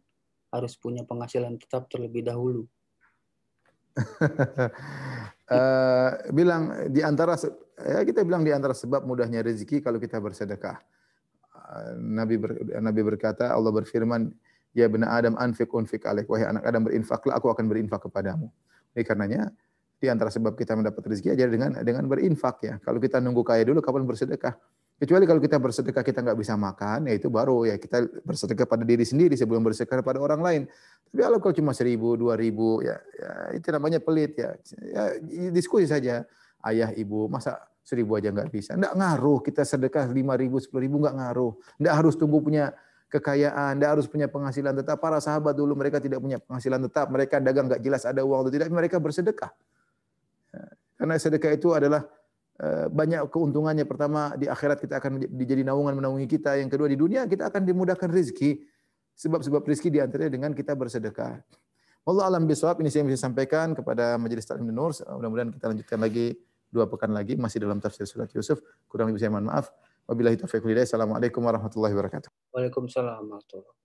harus punya penghasilan tetap terlebih dahulu. Bilang kita bilang di antara sebab mudahnya rezeki kalau kita bersedekah. Nabi berkata, Allah berfirman, ya bani Adam anfiq unfiq alaik, wahai anak Adam berinfaklah, aku akan berinfak kepadamu. Oleh karenanya di antara sebab kita mendapat rezeki adalah dengan berinfak ya. Kalau kita nunggu kaya dulu kapan bersedekah? Kecuali kalau kita bersedekah kita nggak bisa makan, ya itu baru ya kita bersedekah pada diri sendiri sebelum bersedekah pada orang lain. Tapi kalau cuma 1.000, 2.000 ya itu namanya pelit ya. Ya diskusi saja. Ayah, ibu, masa 1.000 aja nggak bisa? Nggak ngaruh kita sedekah 5.000, 10.000 nggak ngaruh. Nggak harus tunggu punya kekayaan, nggak harus punya penghasilan tetap. Para sahabat dulu mereka tidak punya penghasilan tetap, mereka dagang nggak jelas ada uang atau tidak, mereka bersedekah. Karena sedekah itu adalah banyak keuntungannya. Pertama, di akhirat kita akan dijadi naungan menaungi kita. Yang kedua, di dunia kita akan dimudahkan rezeki. Sebab-sebab rezeki di antaranya dengan kita bersedekah. Wallahu a'lam bishawab. Ini saya bisa sampaikan kepada Majelis Taklim Nur. Mudah-mudahan kita lanjutkan lagi 2 pekan lagi masih dalam tafsir surat Yusuf. Kurang lebih saya mohon maaf. Wabillahi taufiq wal hidayah. Assalamualaikum warahmatullahi wabarakatuh. Waalaikumsalam warahmatullahi wabarakatuh.